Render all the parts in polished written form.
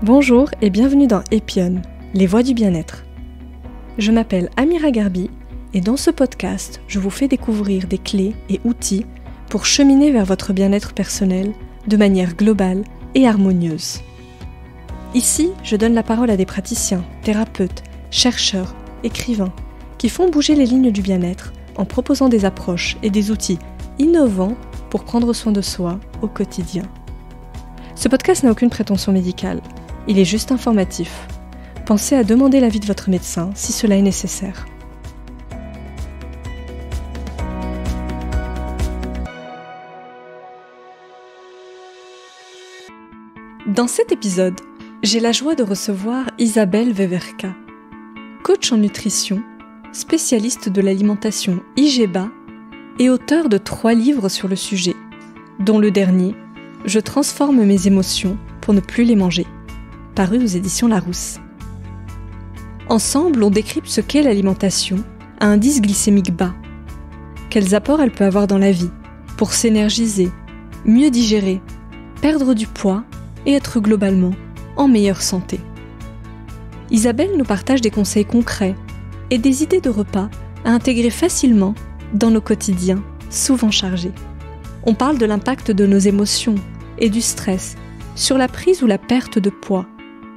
Bonjour et bienvenue dans Epion, les voix du bien-être. Je m'appelle Amira Garbi et dans ce podcast, je vous fais découvrir des clés et outils pour cheminer vers votre bien-être personnel de manière globale et harmonieuse. Ici, je donne la parole à des praticiens, thérapeutes, chercheurs, écrivains qui font bouger les lignes du bien-être en proposant des approches et des outils innovants pour prendre soin de soi au quotidien. Ce podcast n'a aucune prétention médicale. Il est juste informatif. Pensez à demander l'avis de votre médecin si cela est nécessaire. Dans cet épisode, j'ai la joie de recevoir Isabelle Veverka, coach en nutrition, spécialiste de l'alimentation IGBA et auteure de 3 livres sur le sujet, dont le dernier, Je transforme mes émotions pour ne plus les manger, paru aux éditions Larousse. Ensemble, on décrypte ce qu'est l'alimentation à indice glycémique bas, quels apports elle peut avoir dans la vie pour s'énergiser, mieux digérer, perdre du poids et être globalement en meilleure santé. Isabelle nous partage des conseils concrets et des idées de repas à intégrer facilement dans nos quotidiens souvent chargés. On parle de l'impact de nos émotions et du stress sur la prise ou la perte de poids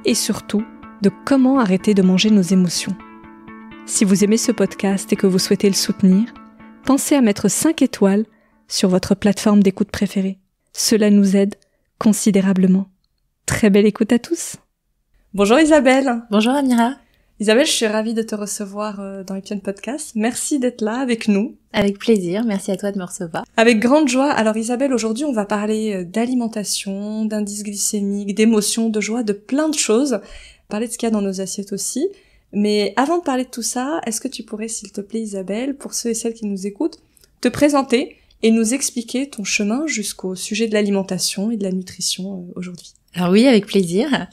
et surtout de comment arrêter de manger nos émotions. Si vous aimez ce podcast et que vous souhaitez le soutenir, pensez à mettre 5 étoiles sur votre plateforme d'écoute préférée. Cela nous aide considérablement. Très belle écoute à tous. Bonjour Isabelle. Bonjour Amira. Isabelle, je suis ravie de te recevoir dans Epion Podcast. Merci d'être là avec nous. Avec plaisir, merci à toi de me recevoir. Avec grande joie. Alors Isabelle, aujourd'hui on va parler d'alimentation, d'indice glycémique, d'émotions, de joie, de plein de choses. Parler de ce qu'il y a dans nos assiettes aussi. Mais avant de parler de tout ça, est-ce que tu pourrais, s'il te plaît Isabelle, pour ceux et celles qui nous écoutent, te présenter et nous expliquer ton chemin jusqu'au sujet de l'alimentation et de la nutrition aujourd'hui? Alors oui, avec plaisir.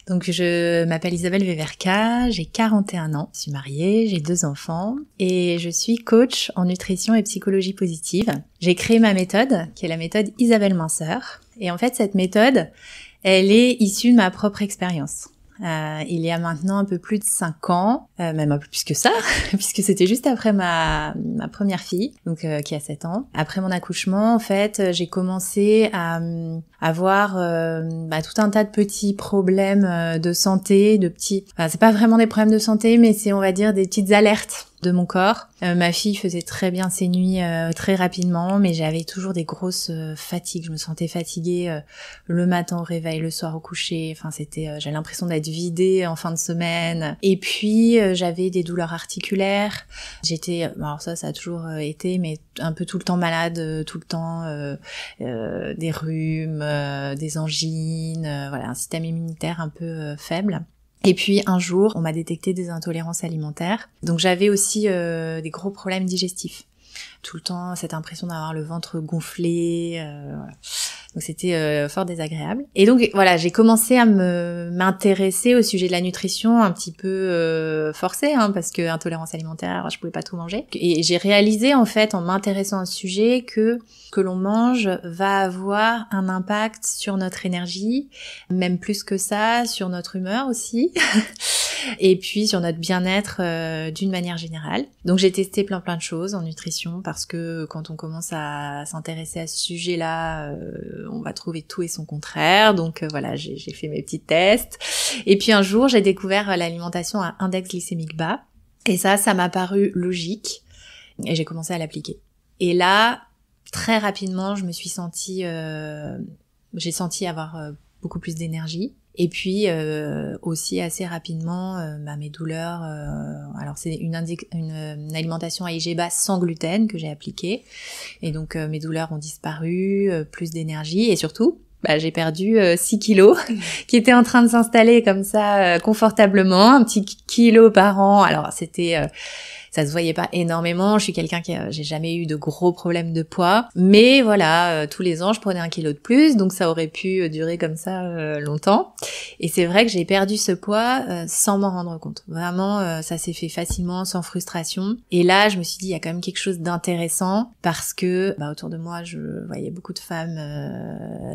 Donc je m'appelle Isabelle Veverka, j'ai 41 ans, je suis mariée, j'ai 2 enfants et je suis coach en nutrition et psychologie positive. J'ai créé ma méthode, qui est la méthode Isabelle Minceur. Et en fait, cette méthode, elle est issue de ma propre expérience. Il y a maintenant un peu plus de 5 ans, même un peu plus que ça, puisque c'était juste après ma première fille, donc qui a 7 ans. Après mon accouchement, en fait, j'ai commencé à avoir tout un tas de petits problèmes de santé, c'est pas vraiment des problèmes de santé, mais c'est, on va dire, des petites alertes de mon corps. Ma fille faisait très bien ses nuits très rapidement, mais j'avais toujours des grosses fatigues. Je me sentais fatiguée le matin au réveil, le soir au coucher. Enfin, j'avais l'impression d'être vidée en fin de semaine. Et puis j'avais des douleurs articulaires. Alors ça a toujours été, mais un peu tout le temps malade, tout le temps des rhumes, des angines, un système immunitaire un peu faible. Et puis un jour, on m'a détecté des intolérances alimentaires. Donc j'avais aussi des gros problèmes digestifs. Tout le temps, cette impression d'avoir le ventre gonflé. Voilà. Donc c'était fort désagréable. Et donc voilà, j'ai commencé à m'intéresser au sujet de la nutrition un petit peu forcée, parce que intolérance alimentaire, je pouvais pas tout manger. Et j'ai réalisé en fait, en m'intéressant à ce sujet, que l'on mange va avoir un impact sur notre énergie, même plus que ça, sur notre humeur aussi. Et puis sur notre bien-être d'une manière générale. Donc j'ai testé plein de choses en nutrition parce que quand on commence à s'intéresser à ce sujet-là, on va trouver tout et son contraire. Donc voilà, j'ai fait mes petits tests. Et puis un jour, j'ai découvert l'alimentation à index glycémique bas. Et ça m'a paru logique. Et j'ai commencé à l'appliquer. Et là, très rapidement, j'ai senti avoir beaucoup plus d'énergie. Et puis aussi assez rapidement, mes douleurs. Alors c'est une alimentation à IGBA sans gluten que j'ai appliquée, et donc mes douleurs ont disparu, plus d'énergie, et surtout, j'ai perdu 6 kilos qui étaient en train de s'installer comme ça confortablement, un petit kilo par an. Alors c'était Ça se voyait pas énormément. Je suis quelqu'un j'ai jamais eu de gros problèmes de poids. Mais voilà, tous les ans, je prenais 1 kilo de plus. Donc ça aurait pu durer comme ça longtemps. Et c'est vrai que j'ai perdu ce poids sans m'en rendre compte. Vraiment, ça s'est fait facilement, sans frustration. Et là, je me suis dit, il y a quand même quelque chose d'intéressant parce que autour de moi, je voyais beaucoup de femmes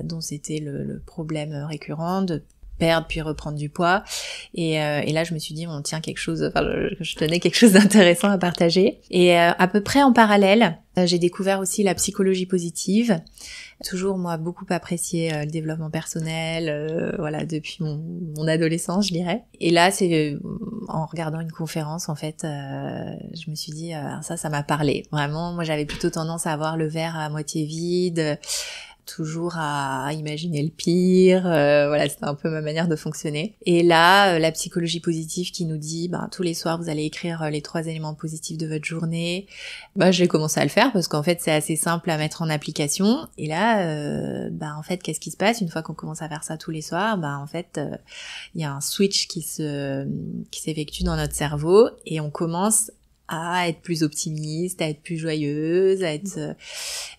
dont c'était le problème récurrent de perdre puis reprendre du poids. Et là, je me suis dit, on tient quelque chose, je tenais quelque chose d'intéressant à partager. Et à peu près en parallèle, j'ai découvert aussi la psychologie positive. Toujours, moi, beaucoup apprécié le développement personnel, voilà, depuis mon adolescence, je dirais. Et là, c'est en regardant une conférence, en fait, je me suis dit, ça m'a parlé. Vraiment, moi, j'avais plutôt tendance à avoir le verre à moitié vide, toujours à imaginer le pire, voilà, c'était un peu ma manière de fonctionner. Et là, la psychologie positive qui nous dit, tous les soirs, vous allez écrire les 3 éléments positifs de votre journée. J'ai commencé à le faire parce qu'en fait, c'est assez simple à mettre en application. Et là, en fait, qu'est-ce qui se passe une fois qu'on commence à faire ça tous les soirs? En fait, il y a un switch qui s'effectue dans notre cerveau et on commence à être plus optimiste, à être plus joyeuse,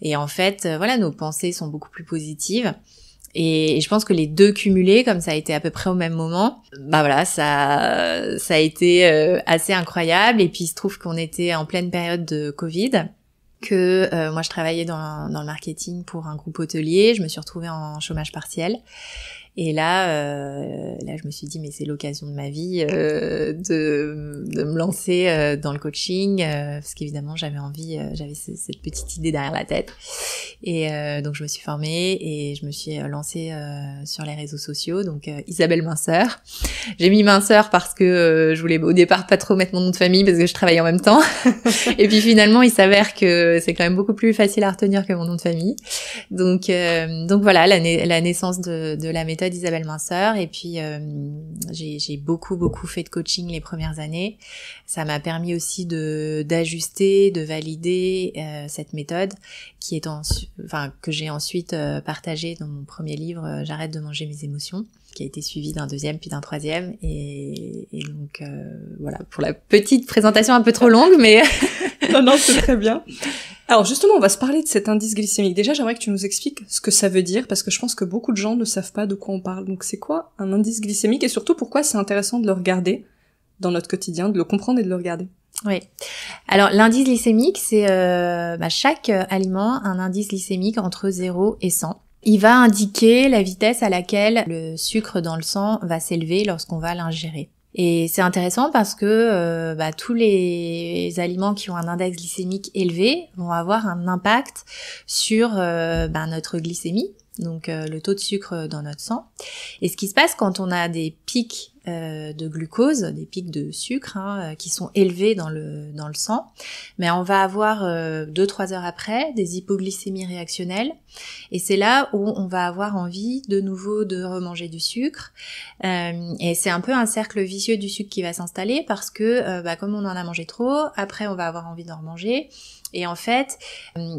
et en fait, voilà, nos pensées sont beaucoup plus positives. Et je pense que les deux cumulés, comme ça a été à peu près au même moment, voilà, ça a été assez incroyable. Et puis il se trouve qu'on était en pleine période de Covid, que moi je travaillais dans le marketing pour un groupe hôtelier, je me suis retrouvée en chômage partiel. Et là, je me suis dit, mais c'est l'occasion de ma vie de me lancer dans le coaching, parce qu'évidemment, j'avais cette petite idée derrière la tête. Et donc, je me suis formée et je me suis lancée sur les réseaux sociaux, donc Isabelle Minceur. J'ai mis Minceur parce que je voulais au départ pas trop mettre mon nom de famille parce que je travaillais en même temps. Et puis finalement, il s'avère que c'est quand même beaucoup plus facile à retenir que mon nom de famille. Donc voilà, la naissance de la méthode Isabelle Minceur. Et puis j'ai beaucoup fait de coaching les premières années. Ça m'a permis aussi d'ajuster, de valider cette méthode qui est que j'ai ensuite partagée dans mon premier livre J'arrête de manger mes émotions, qui a été suivi d'un 2e puis d'un 3e. Et donc voilà pour la petite présentation un peu trop longue, mais non, c'est très bien. Alors justement, on va se parler de cet indice glycémique. Déjà, j'aimerais que tu nous expliques ce que ça veut dire, parce que je pense que beaucoup de gens ne savent pas de quoi on parle. Donc c'est quoi un indice glycémique, et surtout pourquoi c'est intéressant de le regarder dans notre quotidien, de le comprendre et de le regarder? Oui. Alors l'indice glycémique, c'est chaque aliment a un indice glycémique entre 0 et 100. Il va indiquer la vitesse à laquelle le sucre dans le sang va s'élever lorsqu'on va l'ingérer. Et c'est intéressant parce que tous les aliments qui ont un index glycémique élevé vont avoir un impact sur notre glycémie, donc le taux de sucre dans notre sang. Et ce qui se passe quand on a des pics de glucose, des pics de sucre qui sont élevés dans le sang, mais on va avoir 2-3 heures après des hypoglycémies réactionnelles, et c'est là où on va avoir envie de nouveau de remanger du sucre, et c'est un peu un cercle vicieux du sucre qui va s'installer parce que comme on en a mangé trop, après on va avoir envie d'en remanger. Et en fait,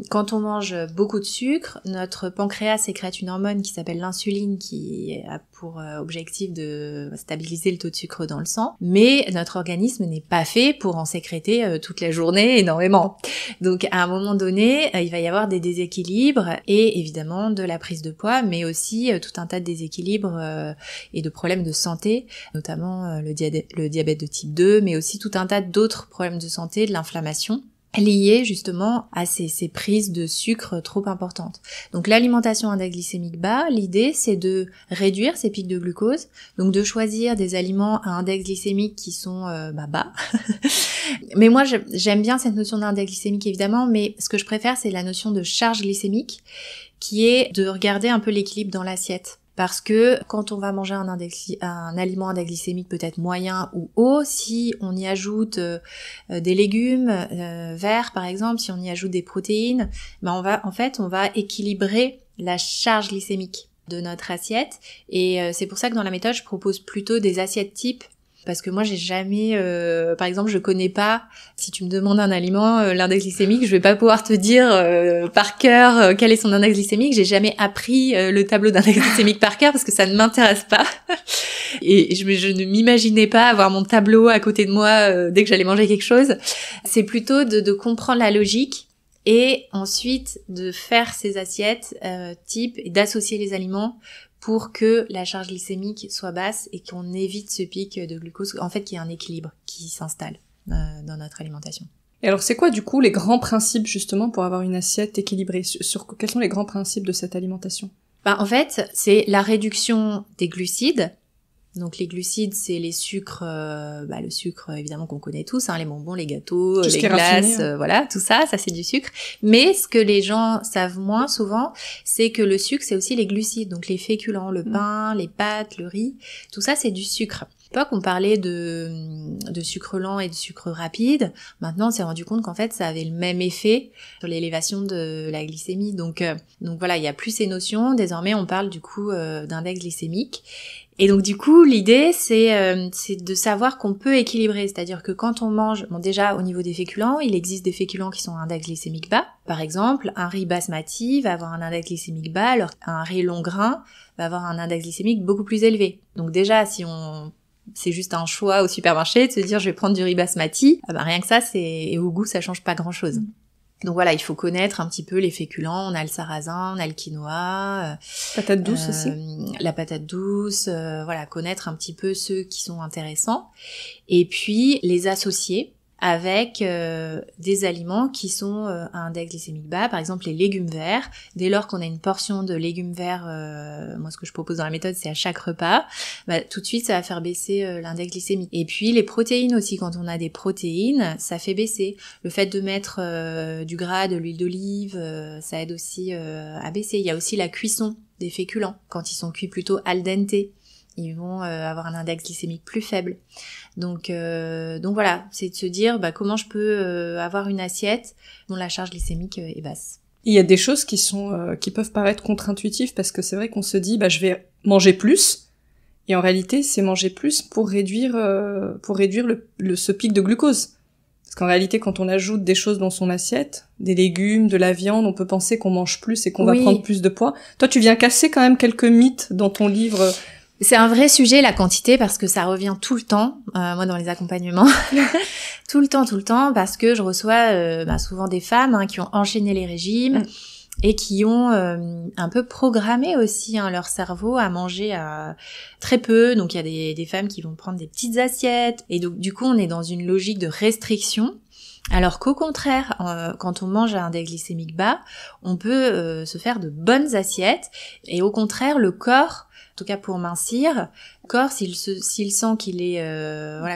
quand on mange beaucoup de sucre, notre pancréas sécrète une hormone qui s'appelle l'insuline, qui a pour objectif de stabiliser le taux de sucre dans le sang, mais notre organisme n'est pas fait pour en sécréter toute la journée énormément. Donc à un moment donné, il va y avoir des déséquilibres et évidemment de la prise de poids, mais aussi tout un tas de déséquilibres et de problèmes de santé, notamment le diabète de type 2, mais aussi tout un tas d'autres problèmes de santé, de l'inflammation, liées justement à ces prises de sucre trop importantes. Donc l'alimentation à index glycémique bas, l'idée c'est de réduire ces pics de glucose, donc de choisir des aliments à index glycémique qui sont bas. Mais moi j'aime bien cette notion d'index glycémique évidemment, mais ce que je préfère c'est la notion de charge glycémique, qui est de regarder un peu l'équilibre dans l'assiette. Parce que quand on va manger un aliment à index glycémique peut-être moyen ou haut, si on y ajoute des légumes verts par exemple, si on y ajoute des protéines, on va équilibrer la charge glycémique de notre assiette. Et c'est pour ça que dans la méthode, je propose plutôt des assiettes types Parce que moi, j'ai jamais, par exemple, je connais pas, si tu me demandes un aliment, l'index glycémique, je vais pas pouvoir te dire par cœur quel est son index glycémique. J'ai jamais appris le tableau d'index glycémique par cœur parce que ça ne m'intéresse pas. Et je ne m'imaginais pas avoir mon tableau à côté de moi dès que j'allais manger quelque chose. C'est plutôt de comprendre la logique et ensuite de faire ces assiettes type et d'associer les aliments pour que la charge glycémique soit basse et qu'on évite ce pic de glucose, en fait qu'il y ait un équilibre qui s'installe dans notre alimentation. Et alors c'est quoi du coup les grands principes justement pour avoir une assiette équilibrée, quels sont les grands principes de cette alimentation? En fait, c'est la réduction des glucides. Donc les glucides, c'est les sucres, le sucre évidemment qu'on connaît tous, les bonbons, les gâteaux, les glaces, voilà, tout ça c'est du sucre. Mais ce que les gens savent moins souvent, c'est que le sucre, c'est aussi les glucides, donc les féculents, le pain, les pâtes, le riz, tout ça c'est du sucre. À l'époque, on parlait de sucre lent et de sucre rapide. Maintenant, on s'est rendu compte qu'en fait, ça avait le même effet sur l'élévation de la glycémie. Donc voilà, il y a plus ces notions. Désormais, on parle du coup d'index glycémique. Et donc du coup, l'idée, c'est de savoir qu'on peut équilibrer. C'est-à-dire que quand on mange, déjà au niveau des féculents, il existe des féculents qui sont à index glycémique bas. Par exemple, un riz basmati va avoir un index glycémique bas, alors qu'un riz long grain va avoir un index glycémique beaucoup plus élevé. Donc déjà, c'est juste un choix au supermarché de se dire je vais prendre du riz basmati, rien que ça, et au goût, ça change pas grand-chose. Donc voilà, il faut connaître un petit peu les féculents. On a le sarrasin, on a le quinoa. Patate douce aussi. La patate douce, voilà, connaître un petit peu ceux qui sont intéressants. Et puis les associer avec des aliments qui sont à index glycémique bas, par exemple les légumes verts. Dès lors qu'on a une portion de légumes verts, moi ce que je propose dans la méthode c'est à chaque repas, tout de suite ça va faire baisser l'index glycémique. Et puis les protéines aussi, quand on a des protéines, ça fait baisser. Le fait de mettre du gras, de l'huile d'olive, ça aide aussi à baisser. Il y a aussi la cuisson des féculents, quand ils sont cuits plutôt al dente. Ils vont avoir un index glycémique plus faible. Donc voilà, c'est de se dire comment je peux avoir une assiette dont la charge glycémique est basse. Il y a des choses qui peuvent paraître contre-intuitives parce que c'est vrai qu'on se dit je vais manger plus et en réalité c'est manger plus pour réduire ce pic de glucose. Parce qu'en réalité quand on ajoute des choses dans son assiette, des légumes, de la viande, on peut penser qu'on mange plus et qu'on va prendre plus de poids. Toi tu viens casser quand même quelques mythes dans ton livre. C'est un vrai sujet, la quantité, parce que ça revient tout le temps, moi dans les accompagnements, tout le temps, parce que je reçois souvent des femmes qui ont enchaîné les régimes et qui ont un peu programmé aussi leur cerveau à manger très peu. Donc il y a des femmes qui vont prendre des petites assiettes, et donc du coup on est dans une logique de restriction. Alors qu'au contraire, quand on mange à index glycémique bas, on peut se faire de bonnes assiettes, et au contraire le corps, en tout cas pour mincir, le corps, s'il sent qu'il est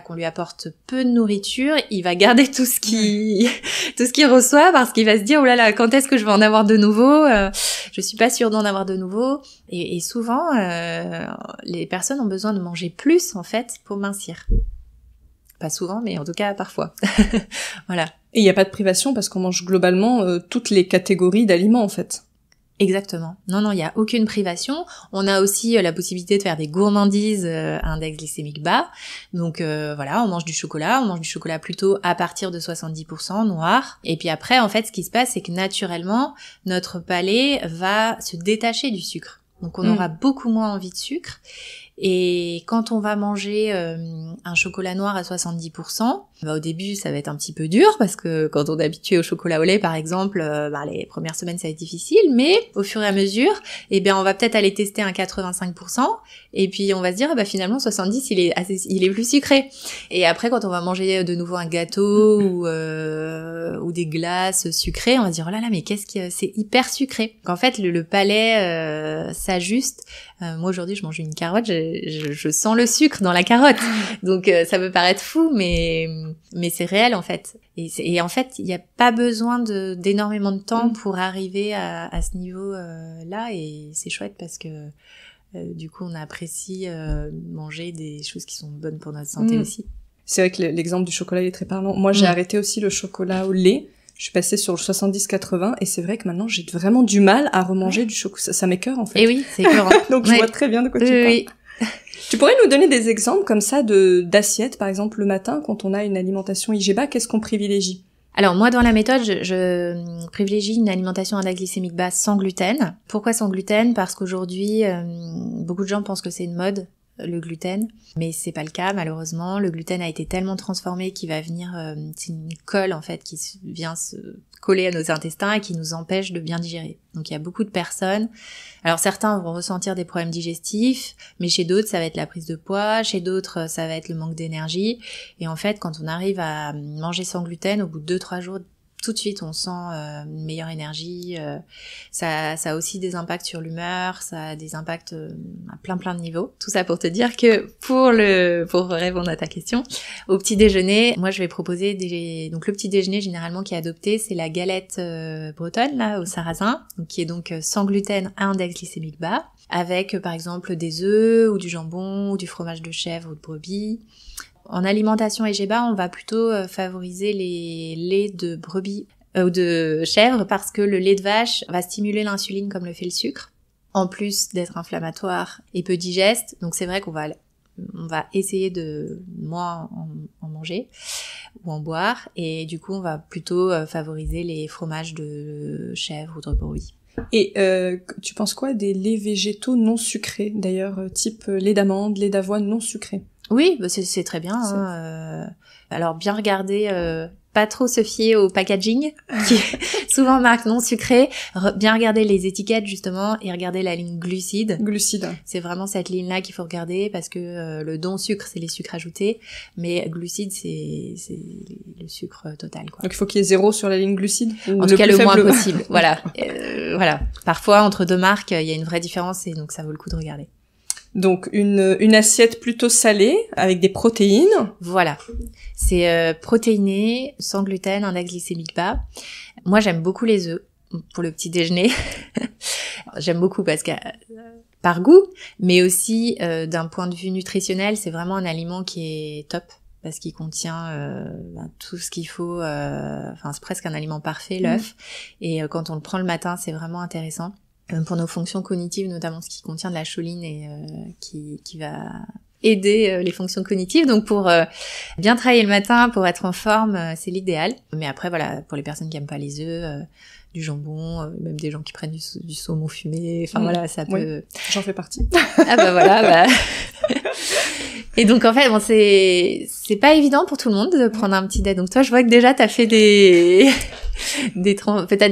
qu'on lui apporte peu de nourriture, il va garder tout ce qu'il reçoit, parce qu'il va se dire oh là là, quand est-ce que je vais en avoir de nouveau, je suis pas sûre d'en avoir de nouveau. Et souvent les personnes ont besoin de manger plus en fait pour mincir. Pas souvent, mais en tout cas parfois. Voilà. Et il n'y a pas de privation parce qu'on mange globalement toutes les catégories d'aliments en fait. Exactement. Non, il n'y a aucune privation. On a aussi la possibilité de faire des gourmandises à index glycémique bas. Donc on mange du chocolat plutôt à partir de 70% noir. Et puis après, en fait, ce qui se passe, c'est que naturellement, notre palais va se détacher du sucre. Donc on aura beaucoup moins envie de sucre. Et quand on va manger un chocolat noir à 70%, au début ça va être un petit peu dur parce que quand on est habitué au chocolat au lait par exemple, les premières semaines ça va être difficile, mais au fur et à mesure, on va peut-être aller tester un 85% et puis on va se dire finalement 70 il est plus sucré. Et après quand on va manger de nouveau un gâteau ou des glaces sucrées, on va se dire oh là là mais c'est hyper sucré. Donc, en fait le palais s'ajuste. Moi aujourd'hui je mange une carotte, je sens le sucre dans la carotte. Donc ça peut paraître fou mais c'est réel en fait. Et en fait, il n'y a pas besoin d'énormément de temps pour arriver à ce niveau là, et c'est chouette parce que du coup on apprécie manger des choses qui sont bonnes pour notre santé aussi. C'est vrai que l'exemple du chocolat il est très parlant. Moi j'ai arrêté aussi le chocolat au lait. Je suis passée sur le 70-80 et c'est vrai que maintenant j'ai vraiment du mal à remanger du chocolat. Ça m'écœure en fait. Et oui, c'est écœurant. Donc je vois très bien de quoi tu parles. Tu pourrais nous donner des exemples comme ça d'assiettes, par exemple le matin, quand on a une alimentation IGBA, qu'est-ce qu'on privilégie? Alors moi dans la méthode, je privilégie une alimentation à index glycémique bas sans gluten. Pourquoi sans gluten? Parce qu'aujourd'hui, beaucoup de gens pensent que c'est une mode, le gluten, mais c'est pas le cas malheureusement. Le gluten a été tellement transformé qu'il va venir, c'est une colle en fait qui vient se coller à nos intestins et qui nous empêche de bien digérer. Donc il y a beaucoup de personnes, alors certains vont ressentir des problèmes digestifs, mais chez d'autres ça va être la prise de poids, chez d'autres ça va être le manque d'énergie, et en fait quand on arrive à manger sans gluten, au bout de 2-3 jours, tout de suite on sent une meilleure énergie, ça a aussi des impacts sur l'humeur, ça a des impacts à plein de niveaux. Tout ça pour te dire que pour répondre à ta question, au petit déjeuner, moi je vais proposer donc le petit déjeuner généralement qui est adopté, c'est la galette bretonne là au sarrasin, donc qui est donc sans gluten à index glycémique bas, avec par exemple des œufs ou du jambon ou du fromage de chèvre ou de brebis. En alimentation IGBA, on va plutôt favoriser les laits de brebis ou de chèvre parce que le lait de vache va stimuler l'insuline comme le fait le sucre, en plus d'être inflammatoire et peu digeste. Donc c'est vrai qu'on va essayer de moins en manger ou en boire, et du coup on va plutôt favoriser les fromages de chèvre ou de brebis. Et tu penses quoi des laits végétaux non sucrés, d'ailleurs, type lait d'amande, lait d'avoine non sucré? Oui, bah c'est très bien. Alors bien regarder, pas trop se fier au packaging, qui est souvent marque non sucrée. Bien regarder les étiquettes justement et regarder la ligne glucides. Glucides. C'est vraiment cette ligne-là qu'il faut regarder parce que le don sucre c'est les sucres ajoutés, mais glucides c'est le sucre total quoi. Donc il faut qu'il y ait 0 sur la ligne glucide. En tout cas le moins possible. Voilà. Voilà. Parfois entre deux marques il y a une vraie différence et donc ça vaut le coup de regarder. Donc une assiette plutôt salée avec des protéines. Voilà, c'est protéiné, sans gluten, index glycémique bas. Moi j'aime beaucoup les œufs pour le petit déjeuner. J'aime beaucoup parce que par goût, mais aussi d'un point de vue nutritionnel, c'est vraiment un aliment qui est top parce qu'il contient tout ce qu'il faut. Enfin c'est presque un aliment parfait, l'œuf. Et quand on le prend le matin, c'est vraiment intéressant. Pour nos fonctions cognitives, notamment ce qui contient de la choline et qui va aider les fonctions cognitives. Donc pour bien travailler le matin, pour être en forme, c'est l'idéal. Mais après voilà, pour les personnes qui aiment pas les œufs, du jambon, même des gens qui prennent du saumon fumé, enfin voilà, ça peut... J'en fais partie. Ah bah voilà, Et donc en fait, bon, c'est pas évident pour tout le monde de prendre un petit déj. Donc toi, je vois que déjà t'as fait peut-être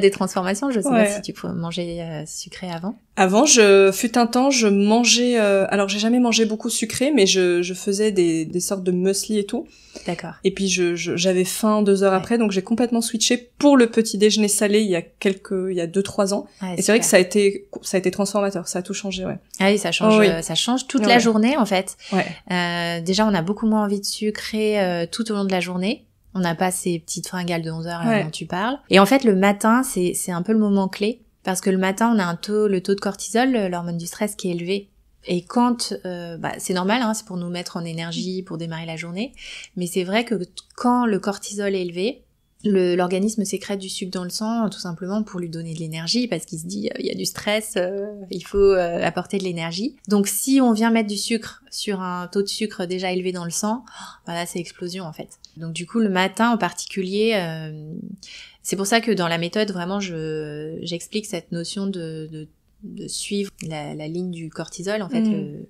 des transformations. Je sais pas si tu pouvais manger sucré avant. Avant, fut un temps, je mangeais. Alors j'ai jamais mangé beaucoup sucré, mais je faisais des sortes de muesli et tout. D'accord. Et puis j'avais faim 2 heures après, donc j'ai complètement switché pour le petit déjeuner salé il y a 2-3 ans. Et c'est vrai que ça a été transformateur, ça a tout changé, ouais. Ah oui, ça change toute la journée en fait. Ouais. Déjà, on a beaucoup moins envie de sucrer tout au long de la journée. On n'a pas ces petites fringales de 11 heures dont tu parles. Et en fait, le matin, c'est un peu le moment clé parce que le matin, on a le taux de cortisol, l'hormone du stress, qui est élevé. Et quand, c'est normal, hein, c'est pour nous mettre en énergie, pour démarrer la journée. Mais c'est vrai que quand le cortisol est élevé, l'organisme sécrète du sucre dans le sang tout simplement pour lui donner de l'énergie parce qu'il se dit il y a du stress, il faut apporter de l'énergie. Donc si on vient mettre du sucre sur un taux de sucre déjà élevé dans le sang, voilà, c'est explosion en fait. Donc du coup le matin en particulier, c'est pour ça que dans la méthode vraiment j'explique cette notion de suivre la ligne du cortisol en fait,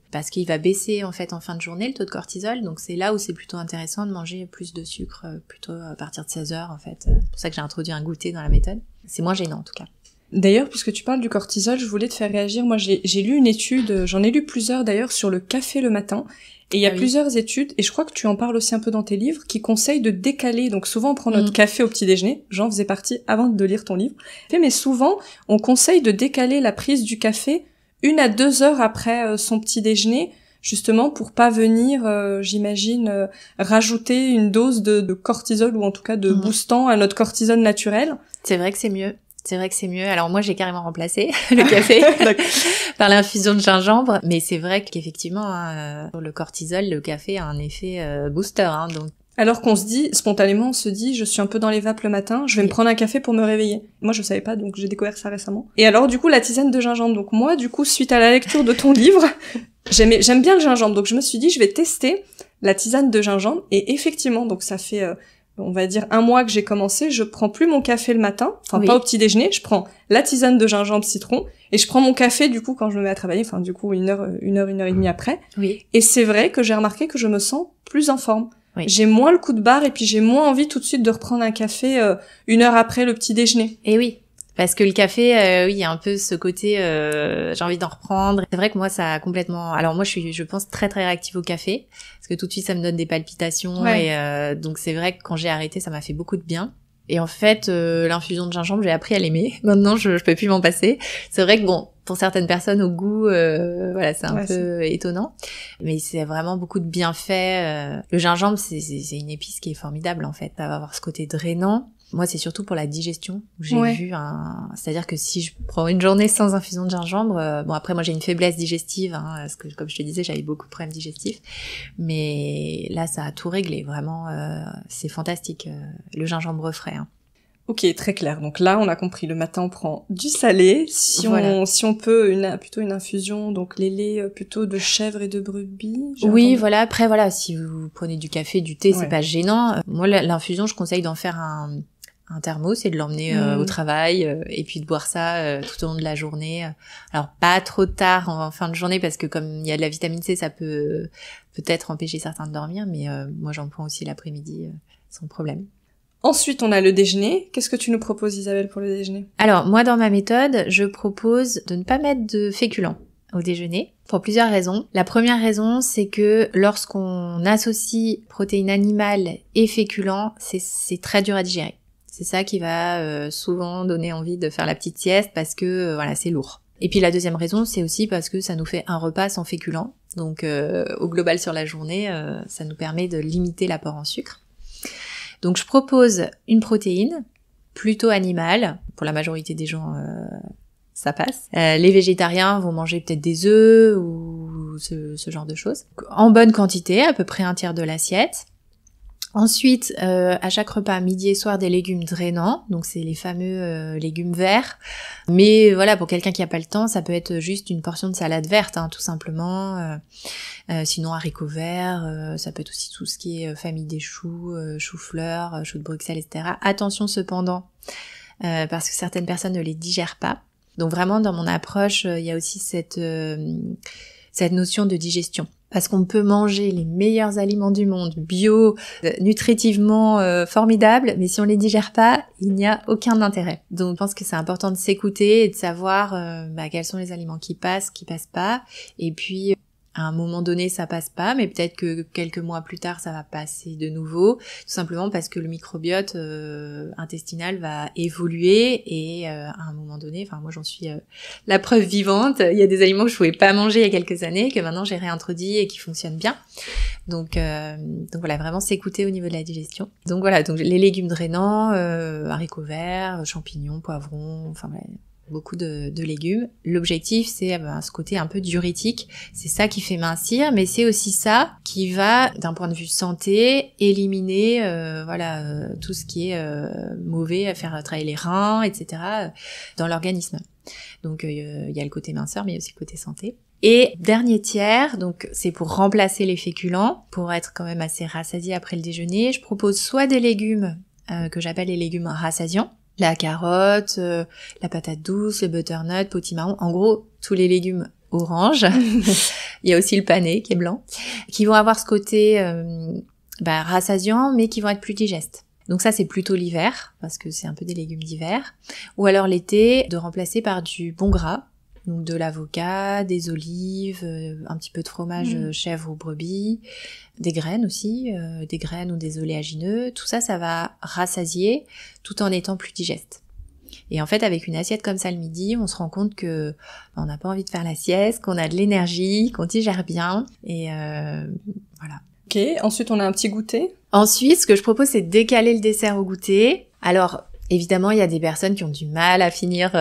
parce qu'il va baisser en fait en fin de journée le taux de cortisol, donc c'est là où c'est plutôt intéressant de manger plus de sucre plutôt à partir de 16 heures en fait. C'est pour ça que j'ai introduit un goûter dans la méthode, c'est moins gênant en tout cas. D'ailleurs, puisque tu parles du cortisol, je voulais te faire réagir. Moi, j'ai lu une étude, j'en ai lu plusieurs d'ailleurs, sur le café le matin. Et il y a plusieurs études, et je crois que tu en parles aussi un peu dans tes livres, qui conseillent de décaler. Donc souvent, on prend notre café au petit déjeuner. J'en faisais partie avant de lire ton livre. Mais souvent, on conseille de décaler la prise du café 1 à 2 heures après son petit déjeuner, justement pour pas venir, j'imagine, rajouter une dose de cortisol, ou en tout cas de boostant à notre cortisol naturel. C'est vrai que c'est mieux. C'est vrai que c'est mieux. Alors moi, j'ai carrément remplacé le café par l'infusion de gingembre. Mais c'est vrai qu'effectivement, sur le cortisol, le café a un effet booster. Hein, donc. Alors qu'on spontanément, on se dit, je suis un peu dans les vapes le matin, je vais me prendre un café pour me réveiller. Moi, je savais pas, donc j'ai découvert ça récemment. Et alors, du coup, la tisane de gingembre. Donc moi, du coup, suite à la lecture de ton livre, J'aime bien le gingembre, donc je me suis dit je vais tester la tisane de gingembre, et effectivement, donc ça fait on va dire 1 mois que j'ai commencé, je prends plus mon café le matin, enfin Oui. pas au petit déjeuner, je prends la tisane de gingembre citron, et je prends mon café du coup quand je me mets à travailler, enfin du coup une heure et demie après. Oui. Et c'est vrai que j'ai remarqué que je me sens plus en forme. Oui. J'ai moins le coup de barre, et puis j'ai moins envie tout de suite de reprendre un café 1 heure après le petit déjeuner. Et oui. Parce que le café, oui, il y a un peu ce côté, j'ai envie d'en reprendre. C'est vrai que moi, ça a complètement... Alors moi, je suis, je pense, très très réactive au café, parce que tout de suite, ça me donne des palpitations. Ouais. Et donc c'est vrai que quand j'ai arrêté, ça m'a fait beaucoup de bien. Et en fait, l'infusion de gingembre, j'ai appris à l'aimer. Maintenant, je peux plus m'en passer. C'est vrai que bon, pour certaines personnes, au goût, voilà, c'est un peu étonnant. Mais c'est vraiment beaucoup de bienfaits. Le gingembre, c'est une épice qui est formidable, en fait. Ça va avoir ce côté drainant. Moi, c'est surtout pour la digestion. J'ai vu c'est-à-dire que si je prends une journée sans infusion de gingembre, bon après moi j'ai une faiblesse digestive, hein, parce que comme je te disais, j'avais beaucoup de problèmes digestifs. Mais là, ça a tout réglé. Vraiment, c'est fantastique. Le gingembre frais. Hein. Ok, très clair. Donc là, on a compris. Le matin, on prend du salé. Si on peut, plutôt une infusion, donc les laits plutôt de chèvre et de brebis. Oui, voilà. Après, voilà, si vous prenez du café, du thé, c'est pas gênant. Moi, l'infusion, je conseille d'en faire un thermos et de l'emmener au travail et puis de boire ça tout au long de la journée. Alors pas trop tard en fin de journée parce que comme il y a de la vitamine C, ça peut peut-être empêcher certains de dormir, mais moi j'en prends aussi l'après-midi sans problème. Ensuite, on a le déjeuner. Qu'est-ce que tu nous proposes, Isabelle, pour le déjeuner? Alors moi dans ma méthode, je propose de ne pas mettre de féculents au déjeuner pour plusieurs raisons. La première raison, c'est que lorsqu'on associe protéines animales et féculents, c'est très dur à digérer. C'est ça qui va souvent donner envie de faire la petite sieste parce que voilà, c'est lourd. Et puis la deuxième raison, c'est aussi parce que ça nous fait un repas sans féculents. Donc au global sur la journée, ça nous permet de limiter l'apport en sucre. Donc je propose une protéine plutôt animale. Pour la majorité des gens, ça passe. Les végétariens vont manger peut-être des œufs ou ce genre de choses. En bonne quantité, à peu près 1/3 de l'assiette. Ensuite, à chaque repas, midi et soir, des légumes drainants, donc c'est les fameux légumes verts. Mais voilà, pour quelqu'un qui a pas le temps, ça peut être juste une portion de salade verte, hein, tout simplement. Sinon, haricots verts, ça peut être aussi tout ce qui est famille des choux, choux-fleurs, choux de Bruxelles, etc. Attention cependant, parce que certaines personnes ne les digèrent pas. Donc vraiment, dans mon approche, il y a aussi cette notion de digestion. Parce qu'on peut manger les meilleurs aliments du monde, bio, nutritivement formidables, mais si on les digère pas, il n'y a aucun intérêt. Donc je pense que c'est important de s'écouter et de savoir quels sont les aliments qui passent pas. Et puis à un moment donné, ça passe pas, mais peut-être que quelques mois plus tard, ça va passer de nouveau, tout simplement parce que le microbiote intestinal va évoluer et à un moment donné, enfin moi j'en suis la preuve vivante, il y a des aliments que je pouvais pas manger il y a quelques années, que maintenant j'ai réintroduits et qui fonctionnent bien. Donc voilà, vraiment s'écouter au niveau de la digestion. Donc voilà, donc les légumes drainants, haricots verts, champignons, poivrons, enfin voilà, beaucoup de légumes. L'objectif, c'est ce côté un peu diurétique. C'est ça qui fait mincir, mais c'est aussi ça qui va, d'un point de vue santé, éliminer tout ce qui est mauvais, à faire travailler les reins, etc. dans l'organisme. Donc il y a le côté minceur, mais il y a aussi le côté santé. Et dernier tiers, donc c'est pour remplacer les féculents, pour être quand même assez rassasié après le déjeuner. Je propose soit des légumes que j'appelle les légumes rassasiants, la carotte, la patate douce, le butternut, potimarron, en gros tous les légumes orange. Il y a aussi le panais qui est blanc, qui vont avoir ce côté rassasiant, mais qui vont être plus digestes. Donc ça c'est plutôt l'hiver, parce que c'est un peu des légumes d'hiver. Ou alors l'été, de remplacer par du bon gras, donc de l'avocat, des olives, un petit peu de fromage chèvre ou brebis, des graines aussi, des graines ou des oléagineux. Tout ça, ça va rassasier tout en étant plus digeste. Et en fait, avec une assiette comme ça le midi, on se rend compte que on n'a pas envie de faire la sieste, qu'on a de l'énergie, qu'on digère bien. Et voilà. Ok, ensuite on a un petit goûter. Ensuite, ce que je propose, c'est de décaler le dessert au goûter. Alors, évidemment, il y a des personnes qui ont du mal à finir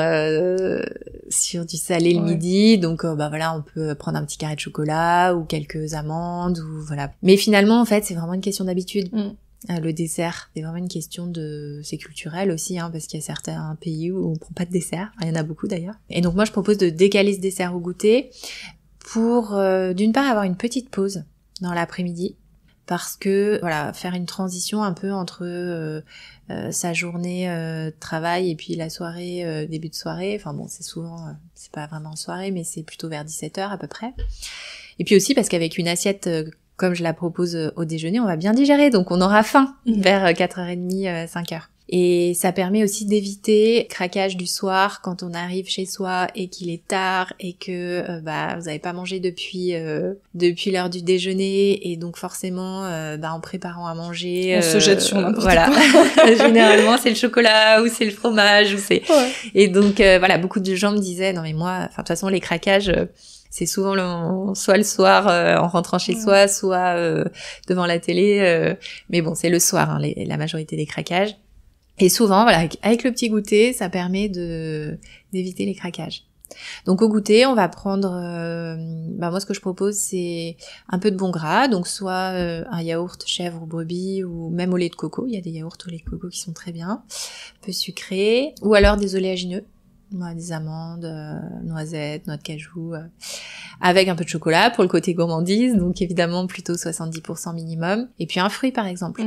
sur du salé le midi, donc on peut prendre un petit carré de chocolat ou quelques amandes ou voilà. Mais finalement, en fait, c'est vraiment une question d'habitude. Le dessert, c'est vraiment une question c'est culturel aussi, hein, parce qu'il y a certains pays où on prend pas de dessert. Enfin, il y en a beaucoup d'ailleurs. Et donc moi, je propose de décaler ce dessert au goûter pour d'une part avoir une petite pause dans l'après-midi, parce que voilà, faire une transition un peu entre sa journée de travail et puis la soirée, début de soirée. Enfin bon, c'est souvent, c'est pas vraiment soirée, mais c'est plutôt vers 17h à peu près. Et puis aussi parce qu'avec une assiette comme je la propose au déjeuner, on va bien digérer, donc on aura faim vers 4h30, 5h. Et ça permet aussi d'éviter le craquage du soir quand on arrive chez soi et qu'il est tard et que vous n'avez pas mangé depuis l'heure du déjeuner, et donc forcément en préparant à manger on se jette sur n'importe quoi. Généralement c'est le chocolat ou c'est le fromage ou c'est et donc beaucoup de gens me disaient non mais moi de toute façon les craquages c'est souvent soit le soir en rentrant chez soi, soit devant la télé, mais bon c'est le soir la majorité des craquages. Et souvent, voilà, avec le petit goûter, ça permet d'éviter les craquages. Donc au goûter, on va prendre, moi ce que je propose, c'est un peu de bon gras, donc soit un yaourt chèvre ou brebis, ou même au lait de coco. Il y a des yaourts au lait de coco qui sont très bien, un peu sucrés, ou alors des oléagineux, des amandes, noisettes, noix de cajou, avec un peu de chocolat pour le côté gourmandise, donc évidemment plutôt 70% minimum, et puis un fruit par exemple.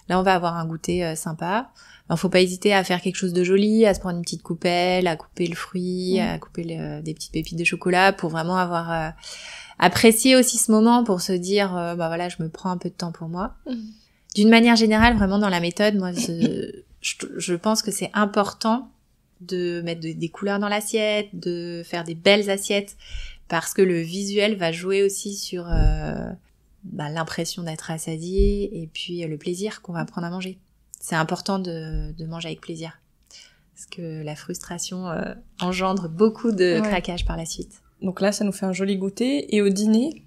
Là, on va avoir un goûter sympa. Alors, faut pas hésiter à faire quelque chose de joli, à se prendre une petite coupelle, à couper le fruit, à couper des petites pépites de chocolat pour vraiment avoir apprécié aussi ce moment, pour se dire je me prends un peu de temps pour moi. D'une manière générale, vraiment dans la méthode, moi je pense que c'est important de mettre des couleurs dans l'assiette, de faire des belles assiettes, parce que le visuel va jouer aussi sur l'impression d'être rassasié et puis le plaisir qu'on va prendre à manger. C'est important de manger avec plaisir, parce que la frustration engendre beaucoup de craquage par la suite. Donc là, ça nous fait un joli goûter. Et au dîner ?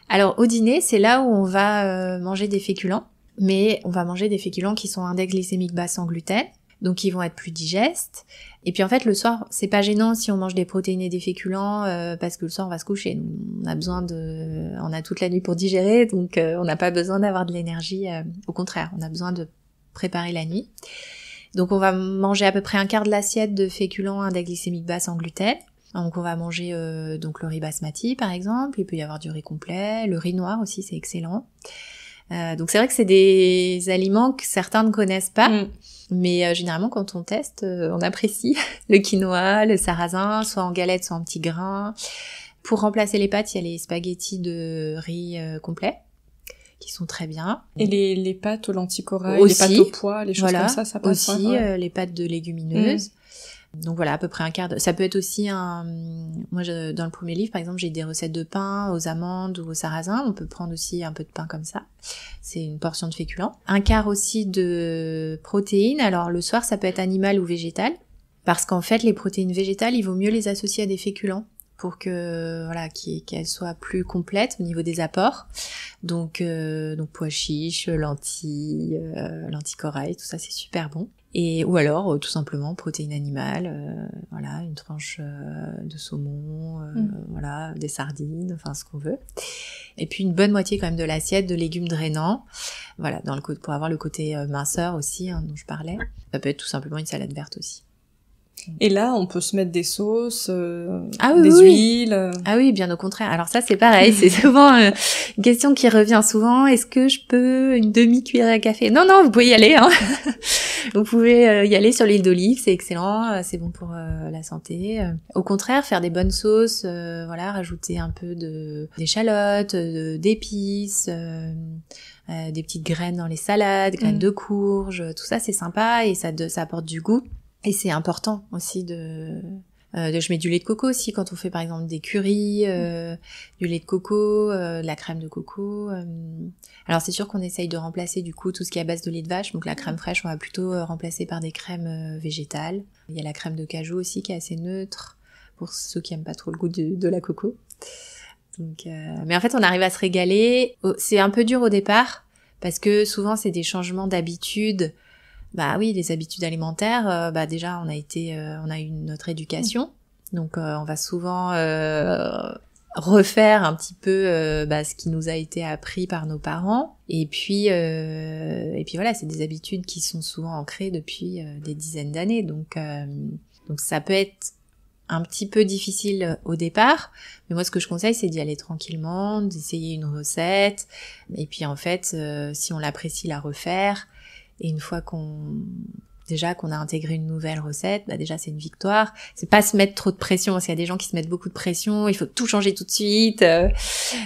Alors au dîner, c'est là où on va manger des féculents, mais on va manger des féculents qui sont index glycémique bas sans gluten, donc ils vont être plus digestes. Et puis en fait, le soir, c'est pas gênant si on mange des protéines et des féculents, parce que le soir on va se coucher. On a toute la nuit pour digérer, donc on n'a pas besoin d'avoir de l'énergie. Au contraire, on a besoin de préparer la nuit. Donc on va manger à peu près un quart de l'assiette de féculents index glycémique bas sans gluten. Donc on va manger donc le riz basmati par exemple, il peut y avoir du riz complet, le riz noir aussi c'est excellent. Donc c'est vrai que c'est des aliments que certains ne connaissent pas, mais généralement quand on teste, on apprécie le quinoa, le sarrasin, soit en galette, soit en petits grains. Pour remplacer les pâtes, il y a les spaghettis de riz complet, qui sont très bien. Et les pâtes aux lentilles corail, les pâtes au pois, les choses comme ça passe aussi, les pâtes de légumineuses. Donc voilà, à peu près un quart de... Ça peut être aussi dans le premier livre, par exemple, j'ai des recettes de pain aux amandes ou au sarrasin. On peut prendre aussi un peu de pain comme ça. C'est une portion de féculents. Un quart aussi de protéines. Alors le soir, ça peut être animal ou végétal, parce qu'en fait, les protéines végétales, il vaut mieux les associer à des féculents, pour que qu'elles soient plus complètes au niveau des apports. Donc pois chiches, lentilles corail, tout ça c'est super bon. Et ou alors tout simplement protéines animales, une tranche de saumon, des sardines, enfin ce qu'on veut. Et puis une bonne moitié quand même de l'assiette de légumes drainants. Voilà, pour avoir le côté minceur aussi dont je parlais. Ça peut être tout simplement une salade verte aussi. Et là, on peut se mettre des sauces, des huiles. Ah oui, bien au contraire. Alors ça, c'est pareil. C'est souvent une question qui revient souvent. Est-ce que je peux une demi-cuillerée à café ? Non, vous pouvez y aller. Vous pouvez y aller sur l'huile d'olive. C'est excellent. C'est bon pour la santé. Au contraire, faire des bonnes sauces. Rajouter un peu d'échalotes, d'épices, des petites graines dans les salades, graines de courge. Tout ça, c'est sympa et ça apporte du goût. Et c'est important aussi je mets du lait de coco aussi quand on fait par exemple des currys, du lait de coco, de la crème de coco. Alors c'est sûr qu'on essaye de remplacer du coup tout ce qui est à base de lait de vache, donc la crème fraîche on va plutôt remplacer par des crèmes végétales. Il y a la crème de cajou aussi qui est assez neutre pour ceux qui aiment pas trop le goût de la coco. Donc, mais en fait on arrive à se régaler. C'est un peu dur au départ parce que souvent c'est des changements d'habitude. Les habitudes alimentaires, déjà on a eu notre éducation, donc on va souvent refaire un petit peu ce qui nous a été appris par nos parents, et puis voilà, c'est des habitudes qui sont souvent ancrées depuis des dizaines d'années, donc ça peut être un petit peu difficile au départ. Mais moi, ce que je conseille, c'est d'y aller tranquillement, d'essayer une recette. Et puis, en fait, si on l'apprécie, la refaire. Et une fois qu'on a intégré une nouvelle recette, bah déjà c'est une victoire. C'est pas se mettre trop de pression, parce qu'il y a des gens qui se mettent beaucoup de pression, il faut tout changer tout de suite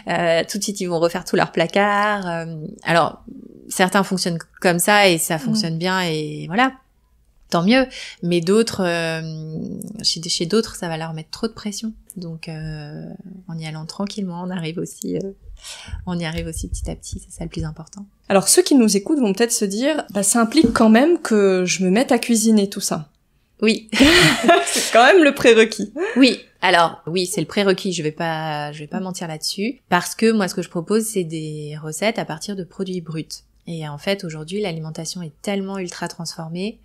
ils vont refaire tout leur placard. Alors certains fonctionnent comme ça et ça fonctionne bien et voilà, tant mieux. Mais d'autres, chez d'autres, ça va leur mettre trop de pression. Donc en y allant tranquillement, on y arrive aussi petit à petit, c'est ça le plus important. Alors ceux qui nous écoutent vont peut-être se dire, ça implique quand même que je me mette à cuisiner tout ça. Oui. C'est quand même le prérequis. Oui. Alors, oui, c'est le prérequis, je vais pas mentir là-dessus. Parce que moi, ce que je propose, c'est des recettes à partir de produits bruts. Et en fait, aujourd'hui, l'alimentation est tellement ultra transformée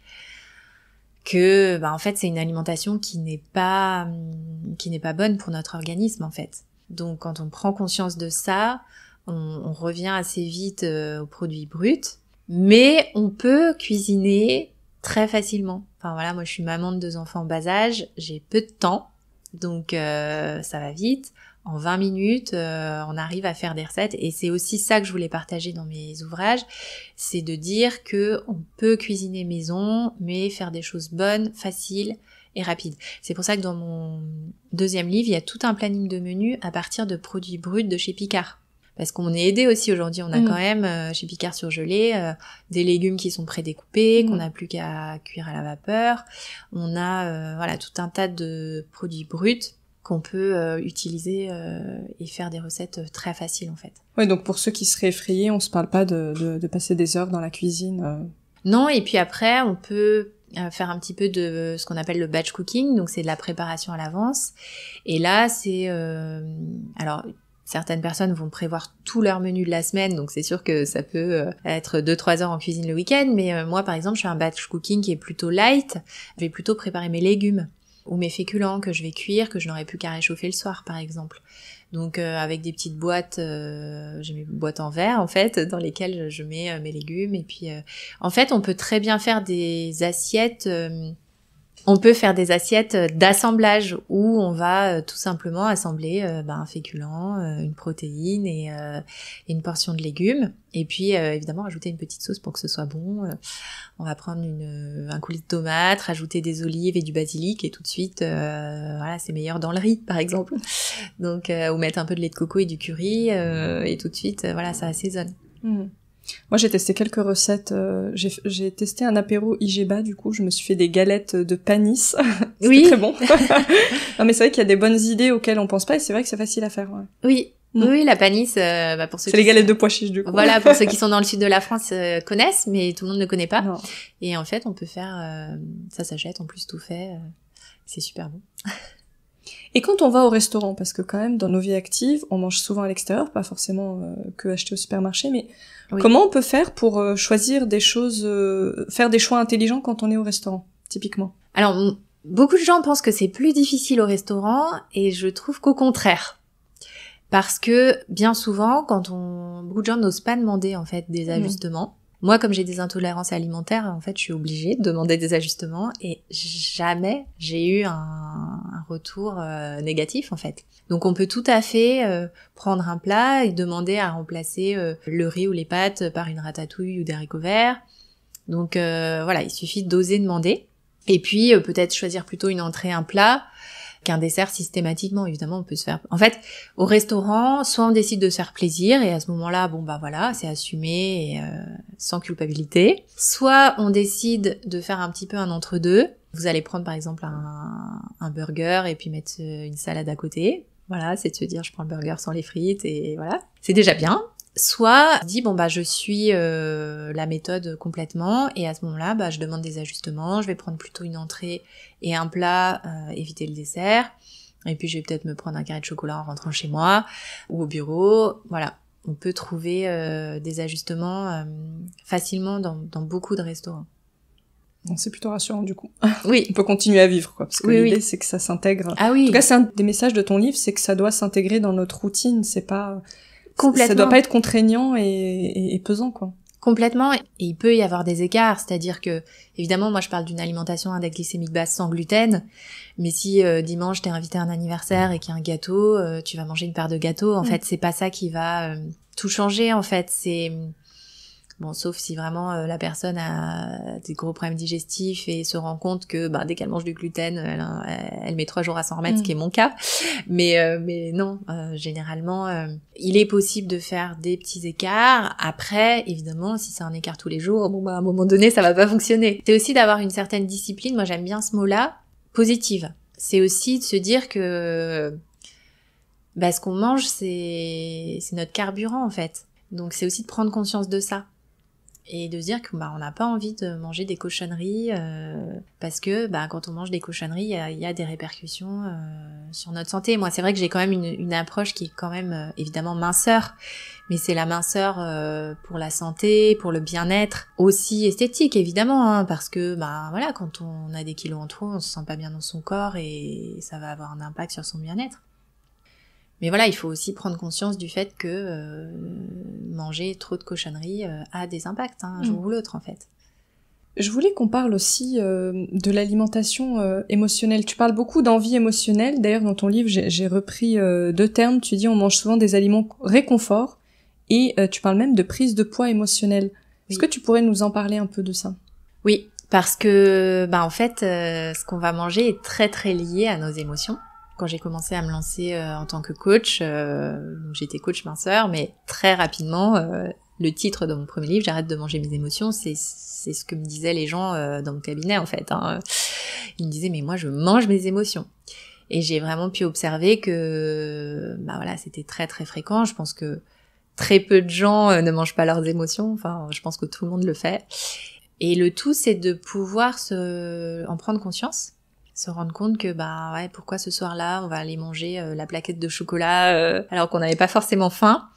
que, en fait, c'est une alimentation qui n'est pas bonne pour notre organisme, en fait. Donc, quand on prend conscience de ça, on revient assez vite aux produits bruts, mais on peut cuisiner très facilement. Enfin voilà, moi je suis maman de 2 enfants en bas âge, j'ai peu de temps, donc ça va vite. En 20 minutes, on arrive à faire des recettes, et c'est aussi ça que je voulais partager dans mes ouvrages, c'est de dire que on peut cuisiner maison, mais faire des choses bonnes, faciles et rapides. C'est pour ça que dans mon 2e livre, il y a tout un planning de menu à partir de produits bruts de chez Picard. Parce qu'on est aidé aussi aujourd'hui, on a quand même chez Picard surgelé des légumes qui sont prédécoupés, qu'on n'a plus qu'à cuire à la vapeur. On a tout un tas de produits bruts qu'on peut utiliser et faire des recettes très faciles en fait. Ouais, donc pour ceux qui seraient effrayés, on se parle pas de passer des heures dans la cuisine. Non, et puis après on peut faire un petit peu de ce qu'on appelle le batch cooking, donc c'est de la préparation à l'avance. Et là c'est alors certaines personnes vont prévoir tout leur menu de la semaine, donc c'est sûr que ça peut être 2-3 heures en cuisine le week-end, mais moi par exemple je fais un batch cooking qui est plutôt light, je vais plutôt préparer mes légumes ou mes féculents que je vais cuire, que je n'aurai plus qu'à réchauffer le soir par exemple. Donc avec des petites boîtes, j'ai mes boîtes en verre en fait, dans lesquelles je mets mes légumes, et puis en fait on peut très bien faire des assiettes... On peut faire des assiettes d'assemblage où on va tout simplement assembler un féculent, une protéine et une portion de légumes. Et puis évidemment rajouter une petite sauce pour que ce soit bon. On va prendre un coulis de tomates, rajouter des olives et du basilic et tout de suite, c'est meilleur dans le riz par exemple. Donc ou mettre un peu de lait de coco et du curry et tout de suite, ça assaisonne. Moi, j'ai testé quelques recettes. J'ai testé un apéro IGEBA, du coup, je me suis fait des galettes de panis. C'était très bon. Non, mais c'est vrai qu'il y a des bonnes idées auxquelles on pense pas, et c'est vrai que c'est facile à faire. Ouais. Oui. Oui, la panisse, pour ceux c'est les galettes de pois chiches, du coup. Voilà, pour ceux qui sont dans le sud de la France connaissent, mais tout le monde ne connaît pas. Non. Et en fait, on peut faire, ça s'achète, en plus tout fait, c'est super bon. Et quand on va au restaurant, parce que quand même, dans nos vies actives, on mange souvent à l'extérieur, pas forcément que acheter au supermarché, mais comment on peut faire pour choisir des choses, faire des choix intelligents quand on est au restaurant, typiquement? Alors, beaucoup de gens pensent que c'est plus difficile au restaurant, et je trouve qu'au contraire. Parce que, bien souvent, beaucoup de gens n'osent pas demander, en fait, des ajustements. Moi, comme j'ai des intolérances alimentaires, en fait, je suis obligée de demander des ajustements, et jamais j'ai eu un retour négatif, en fait. Donc, on peut tout à fait prendre un plat et demander à remplacer le riz ou les pâtes par une ratatouille ou des haricots verts. Donc, il suffit d'oser demander. Et puis, peut-être choisir plutôt une entrée, un plat, qu'un dessert systématiquement. Évidemment, on peut se faire... En fait, au restaurant, soit on décide de se faire plaisir, et à ce moment-là, c'est assumé et sans culpabilité. Soit on décide de faire un petit peu un entre-deux. Vous allez prendre par exemple un burger et puis mettre une salade à côté. Voilà, c'est de se dire je prends le burger sans les frites et voilà. C'est déjà bien. Soit je dis je suis la méthode complètement, et à ce moment-là je demande des ajustements, je vais prendre plutôt une entrée et un plat, éviter le dessert, et puis je vais peut-être me prendre un carré de chocolat en rentrant chez moi ou au bureau. Voilà, on peut trouver des ajustements facilement dans beaucoup de restaurants. Bon, c'est plutôt rassurant du coup. Oui. On peut continuer à vivre, quoi, parce que l'idée c'est que ça s'intègre. Ah oui. En tout cas, c'est un des messages de ton livre, c'est que ça doit s'intégrer dans notre routine, c'est pas... Complètement. Ça doit pas être contraignant et pesant, quoi. Complètement, et il peut y avoir des écarts, c'est-à-dire que, évidemment, moi je parle d'une alimentation à index glycémique basse sans gluten, mais si dimanche t'es invité à un anniversaire et qu'il y a un gâteau, tu vas manger une part de gâteau, en fait c'est pas ça qui va tout changer, en fait, c'est... Bon, sauf si vraiment la personne a des gros problèmes digestifs et se rend compte que dès qu'elle mange du gluten, elle met 3 jours à s'en remettre, ce qui est mon cas. Mais non, généralement, il est possible de faire des petits écarts. Après, évidemment, si c'est un écart tous les jours, à un moment donné, ça va pas fonctionner. C'est aussi d'avoir une certaine discipline. Moi, j'aime bien ce mot-là, positive. C'est aussi de se dire que ce qu'on mange, c'est notre carburant, en fait. Donc, c'est aussi de prendre conscience de ça. Et de se dire que on n'a pas envie de manger des cochonneries parce que quand on mange des cochonneries, il y a des répercussions sur notre santé. Moi, c'est vrai que j'ai quand même une approche qui est quand même évidemment minceur, mais c'est la minceur pour la santé, pour le bien-être, aussi esthétique évidemment, parce que voilà, quand on a des kilos en trop, on se sent pas bien dans son corps et ça va avoir un impact sur son bien-être. Mais voilà, il faut aussi prendre conscience du fait que manger trop de cochonneries a des impacts, un jour ou l'autre en fait. Je voulais qu'on parle aussi de l'alimentation émotionnelle. Tu parles beaucoup d'envie émotionnelle. D'ailleurs, dans ton livre, j'ai repris 2 termes. Tu dis on mange souvent des aliments réconfort et tu parles même de prise de poids émotionnelle. Oui. Est-ce que tu pourrais nous en parler un peu de ça ? Oui, parce que en fait, ce qu'on va manger est très très lié à nos émotions. Quand j'ai commencé à me lancer en tant que coach, j'étais coach minceur, mais très rapidement, le titre de mon premier livre, J'arrête de manger mes émotions, c'est ce que me disaient les gens dans mon cabinet en fait. Ils me disaient mais moi je mange mes émotions. Et j'ai vraiment pu observer que voilà, c'était très très fréquent. Je pense que très peu de gens ne mangent pas leurs émotions. Enfin, je pense que tout le monde le fait. Et le tout, c'est de pouvoir en prendre conscience. Se rendre compte que pourquoi ce soir-là on va aller manger la plaquette de chocolat alors qu'on n'avait pas forcément faim,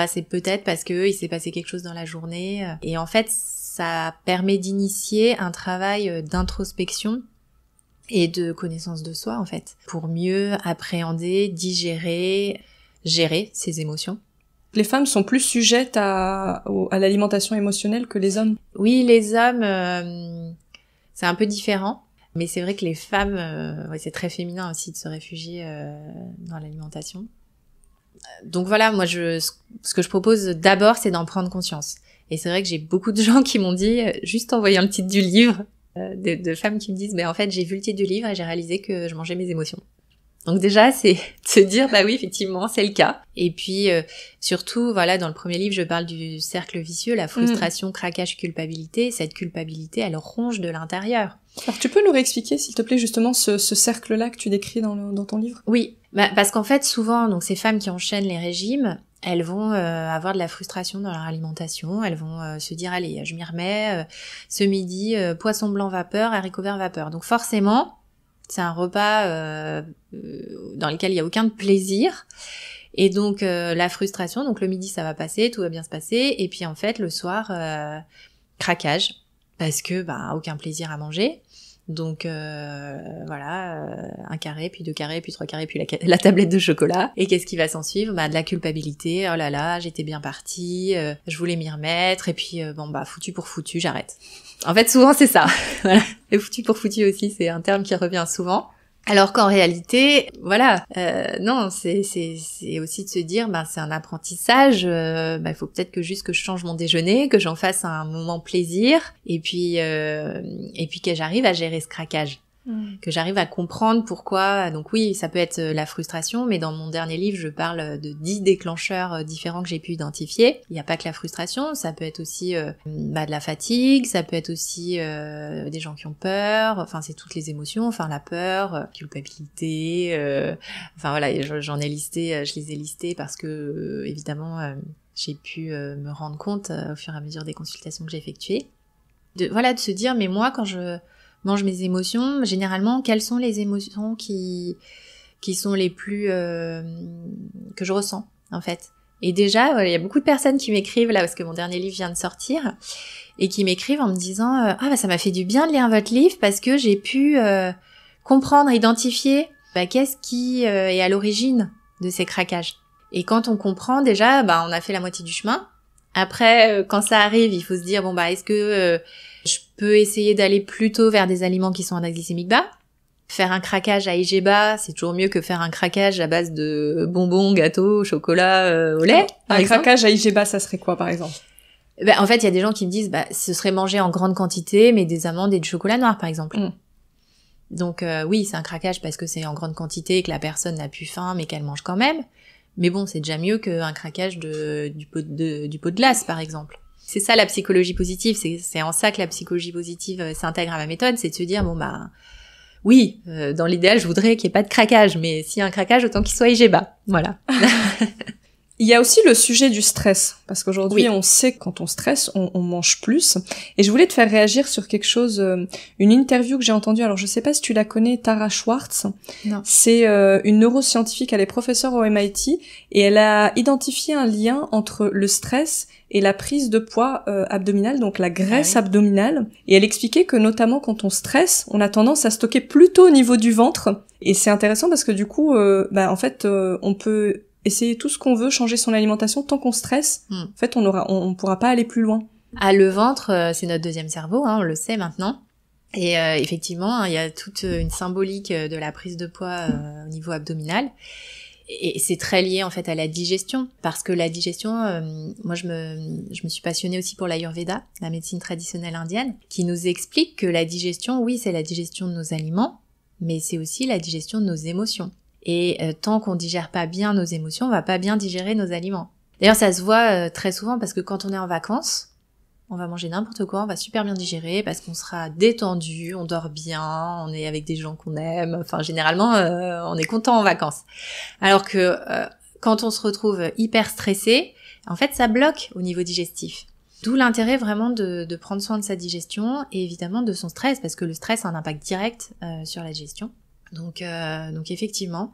c'est peut-être parce que il s'est passé quelque chose dans la journée et en fait ça permet d'initier un travail d'introspection et de connaissance de soi en fait pour mieux appréhender, digérer, gérer ses émotions. Les femmes sont plus sujettes à l'alimentation émotionnelle que les hommes. Oui, les hommes c'est un peu différent. Mais c'est vrai que les femmes, c'est très féminin aussi de se réfugier dans l'alimentation. Donc voilà, moi ce que je propose d'abord, c'est d'en prendre conscience. Et c'est vrai que j'ai beaucoup de gens qui m'ont dit, juste en voyant le titre du livre, de femmes qui me disent, en fait j'ai vu le titre du livre et j'ai réalisé que je mangeais mes émotions. Donc déjà, c'est de se dire, oui, effectivement, c'est le cas. Et puis, surtout, voilà, dans le premier livre, je parle du cercle vicieux, la frustration, craquage, culpabilité. Cette culpabilité, elle ronge de l'intérieur. Alors, tu peux nous réexpliquer, s'il te plaît, justement, ce cercle-là que tu décris dans ton livre ? Oui, parce qu'en fait, souvent, donc ces femmes qui enchaînent les régimes, elles vont avoir de la frustration dans leur alimentation. Elles vont se dire, allez, je m'y remets. Ce midi, poisson blanc vapeur, haricots verts vapeur. Donc forcément... c'est un repas dans lequel il n'y a aucun plaisir. Et donc, la frustration, donc le midi, ça va passer, tout va bien se passer. Et puis, en fait, le soir, craquage, parce que aucun plaisir à manger. Donc, voilà, 1 carré, puis 2 carrés, puis 3 carrés, puis la tablette de chocolat. Et qu'est-ce qui va s'en suivre ? De la culpabilité. Oh là là, j'étais bien partie, je voulais m'y remettre. Et puis, foutu pour foutu, j'arrête. En fait, souvent, c'est ça. Voilà. Et foutu pour foutu aussi, c'est un terme qui revient souvent. Alors qu'en réalité, voilà, non, c'est aussi de se dire, c'est un apprentissage. Il faut peut-être que je change mon déjeuner, que j'en fasse un moment plaisir, et puis que j'arrive à gérer ce craquage. Que j'arrive à comprendre pourquoi. Donc oui, ça peut être la frustration, mais dans mon dernier livre, je parle de 10 déclencheurs différents que j'ai pu identifier. Il n'y a pas que la frustration, ça peut être aussi de la fatigue, ça peut être aussi des gens qui ont peur, enfin c'est toutes les émotions, enfin la peur, culpabilité, enfin voilà, j'en ai listé, je les ai listés parce que évidemment j'ai pu me rendre compte au fur et à mesure des consultations que j'ai effectuées. De se dire, mais moi quand je mange mes émotions, généralement, quelles sont les émotions qui sont les plus que je ressens en fait. Et déjà, il y a beaucoup de personnes qui m'écrivent là parce que mon dernier livre vient de sortir et qui m'écrivent en me disant ça m'a fait du bien de lire votre livre parce que j'ai pu comprendre, identifier qu'est-ce qui est à l'origine de ces craquages. Et quand on comprend déjà, on a fait la moitié du chemin. Après, quand ça arrive, il faut se dire, bon bah, est-ce que je peux essayer d'aller plutôt vers des aliments qui sont à index glycémique bas? Faire un craquage à IG bas, c'est toujours mieux que faire un craquage à base de bonbons, gâteaux, chocolat, au lait. Un craquage à IG bas, ça serait quoi, par exemple? En fait, il y a des gens qui me disent, ce serait manger en grande quantité, mais des amandes et du chocolat noir, par exemple. Donc oui, c'est un craquage parce que c'est en grande quantité et que la personne n'a plus faim, mais qu'elle mange quand même. Mais bon, c'est déjà mieux qu'un craquage du pot de glace, par exemple. C'est ça la psychologie positive, c'est en ça que la psychologie positive s'intègre à ma méthode, c'est de se dire, bon bah, oui, dans l'idéal, je voudrais qu'il n'y ait pas de craquage, mais s'il y a un craquage, autant qu'il soit IG bas. Voilà. Il y a aussi le sujet du stress, parce qu'aujourd'hui, on sait que quand on stresse, on mange plus. Et je voulais te faire réagir sur quelque chose, une interview que j'ai entendue. Alors, je sais pas si tu la connais, Tara Schwartz. Non. C'est une neuroscientifique, elle est professeure au MIT, et elle a identifié un lien entre le stress et la prise de poids abdominale, donc la graisse abdominale. Et elle expliquait que notamment quand on stresse, on a tendance à stocker plutôt au niveau du ventre. Et c'est intéressant parce que du coup, en fait, on peut essayer tout ce qu'on veut, changer son alimentation, tant qu'on stresse, en fait, on pourra pas aller plus loin. Ah, le ventre, c'est notre deuxième cerveau, on le sait maintenant. Et effectivement, il y a toute une symbolique de la prise de poids au niveau abdominal. Et c'est très lié en fait à la digestion, parce que la digestion, moi je me suis passionnée aussi pour l'Ayurveda, la médecine traditionnelle indienne, qui nous explique que la digestion, oui, c'est la digestion de nos aliments, mais c'est aussi la digestion de nos émotions. Et tant qu'on digère pas bien nos émotions, on va pas bien digérer nos aliments. D'ailleurs, ça se voit très souvent parce que quand on est en vacances, on va manger n'importe quoi, on va super bien digérer parce qu'on sera détendu, on dort bien, on est avec des gens qu'on aime. Enfin, généralement, on est content en vacances. Alors que quand on se retrouve hyper stressé, en fait, ça bloque au niveau digestif. D'où l'intérêt vraiment de prendre soin de sa digestion et évidemment de son stress, parce que le stress a un impact direct sur la digestion. Donc effectivement,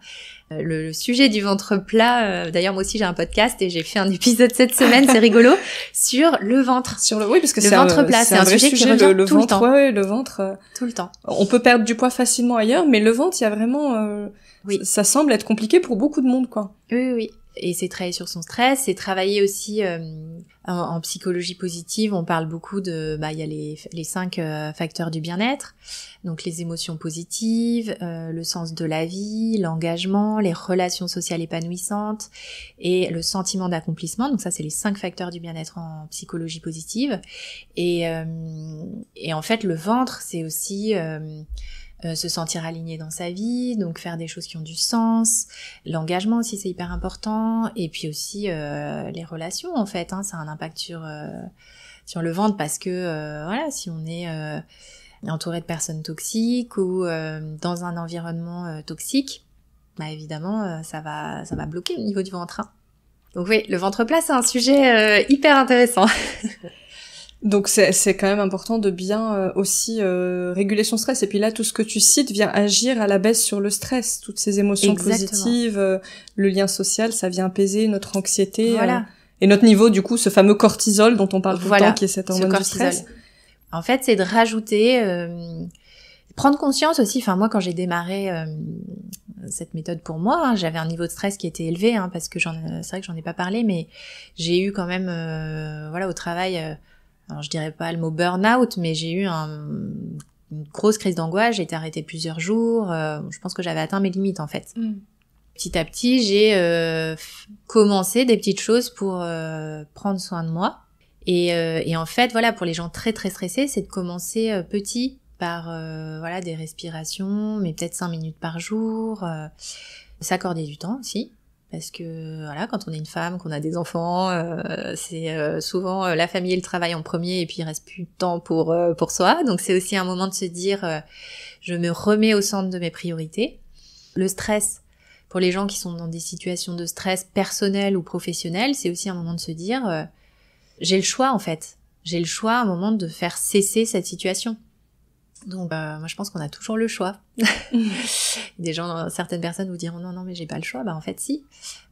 le sujet du ventre plat, d'ailleurs moi aussi j'ai un podcast et j'ai fait un épisode cette semaine, c'est rigolo, sur le ventre. Oui, parce que le ventre plat, c'est un vrai sujet qui revient le tout ventre, le temps. Ouais, le ventre. Tout le temps. On peut perdre du poids facilement ailleurs, mais le ventre, il y a vraiment, ça semble être compliqué pour beaucoup de monde, quoi. Oui. Et c'est travailler sur son stress, c'est travailler aussi en psychologie positive. On parle beaucoup de, il y a les 5 facteurs du bien-être, donc les émotions positives, le sens de la vie, l'engagement, les relations sociales épanouissantes et le sentiment d'accomplissement. Donc ça, c'est les 5 facteurs du bien-être en psychologie positive. Et en fait, le ventre, c'est aussi se sentir aligné dans sa vie, donc faire des choses qui ont du sens, l'engagement aussi c'est hyper important, et puis aussi les relations en fait, ça a un impact sur le ventre parce que voilà, si on est entouré de personnes toxiques ou dans un environnement toxique, évidemment ça va bloquer au niveau du ventre. Donc oui, le ventre plat c'est un sujet hyper intéressant. Donc c'est quand même important de bien aussi réguler son stress, et puis là tout ce que tu cites vient agir à la baisse sur le stress, toutes ces émotions positives, le lien social, ça vient apaiser notre anxiété, et notre niveau du coup, ce fameux cortisol dont on parle tout le temps, qui est cette hormone du stress. En fait, c'est de rajouter, prendre conscience aussi. Enfin moi, quand j'ai démarré cette méthode pour moi, j'avais un niveau de stress qui était élevé, parce que c'est vrai que j'en ai pas parlé, mais j'ai eu quand même, au travail. Alors je dirais pas le mot burn-out, mais j'ai eu une grosse crise d'angoisse, j'ai été arrêtée plusieurs jours, je pense que j'avais atteint mes limites en fait. Petit à petit, j'ai commencé des petites choses pour prendre soin de moi. Et en fait, pour les gens très très stressés, c'est de commencer petit par des respirations, mais peut-être 5 minutes par jour, s'accorder du temps aussi. Parce que quand on est une femme, qu'on a des enfants, c'est souvent la famille et le travail en premier, et puis il reste plus de temps pour soi. Donc c'est aussi un moment de se dire je me remets au centre de mes priorités. Le stress, pour les gens qui sont dans des situations de stress personnel ou professionnel, c'est aussi un moment de se dire j'ai le choix en fait. J'ai le choix à un moment de faire cesser cette situation. Donc moi je pense qu'on a toujours le choix. Certaines personnes vous diront non mais j'ai pas le choix. En fait si,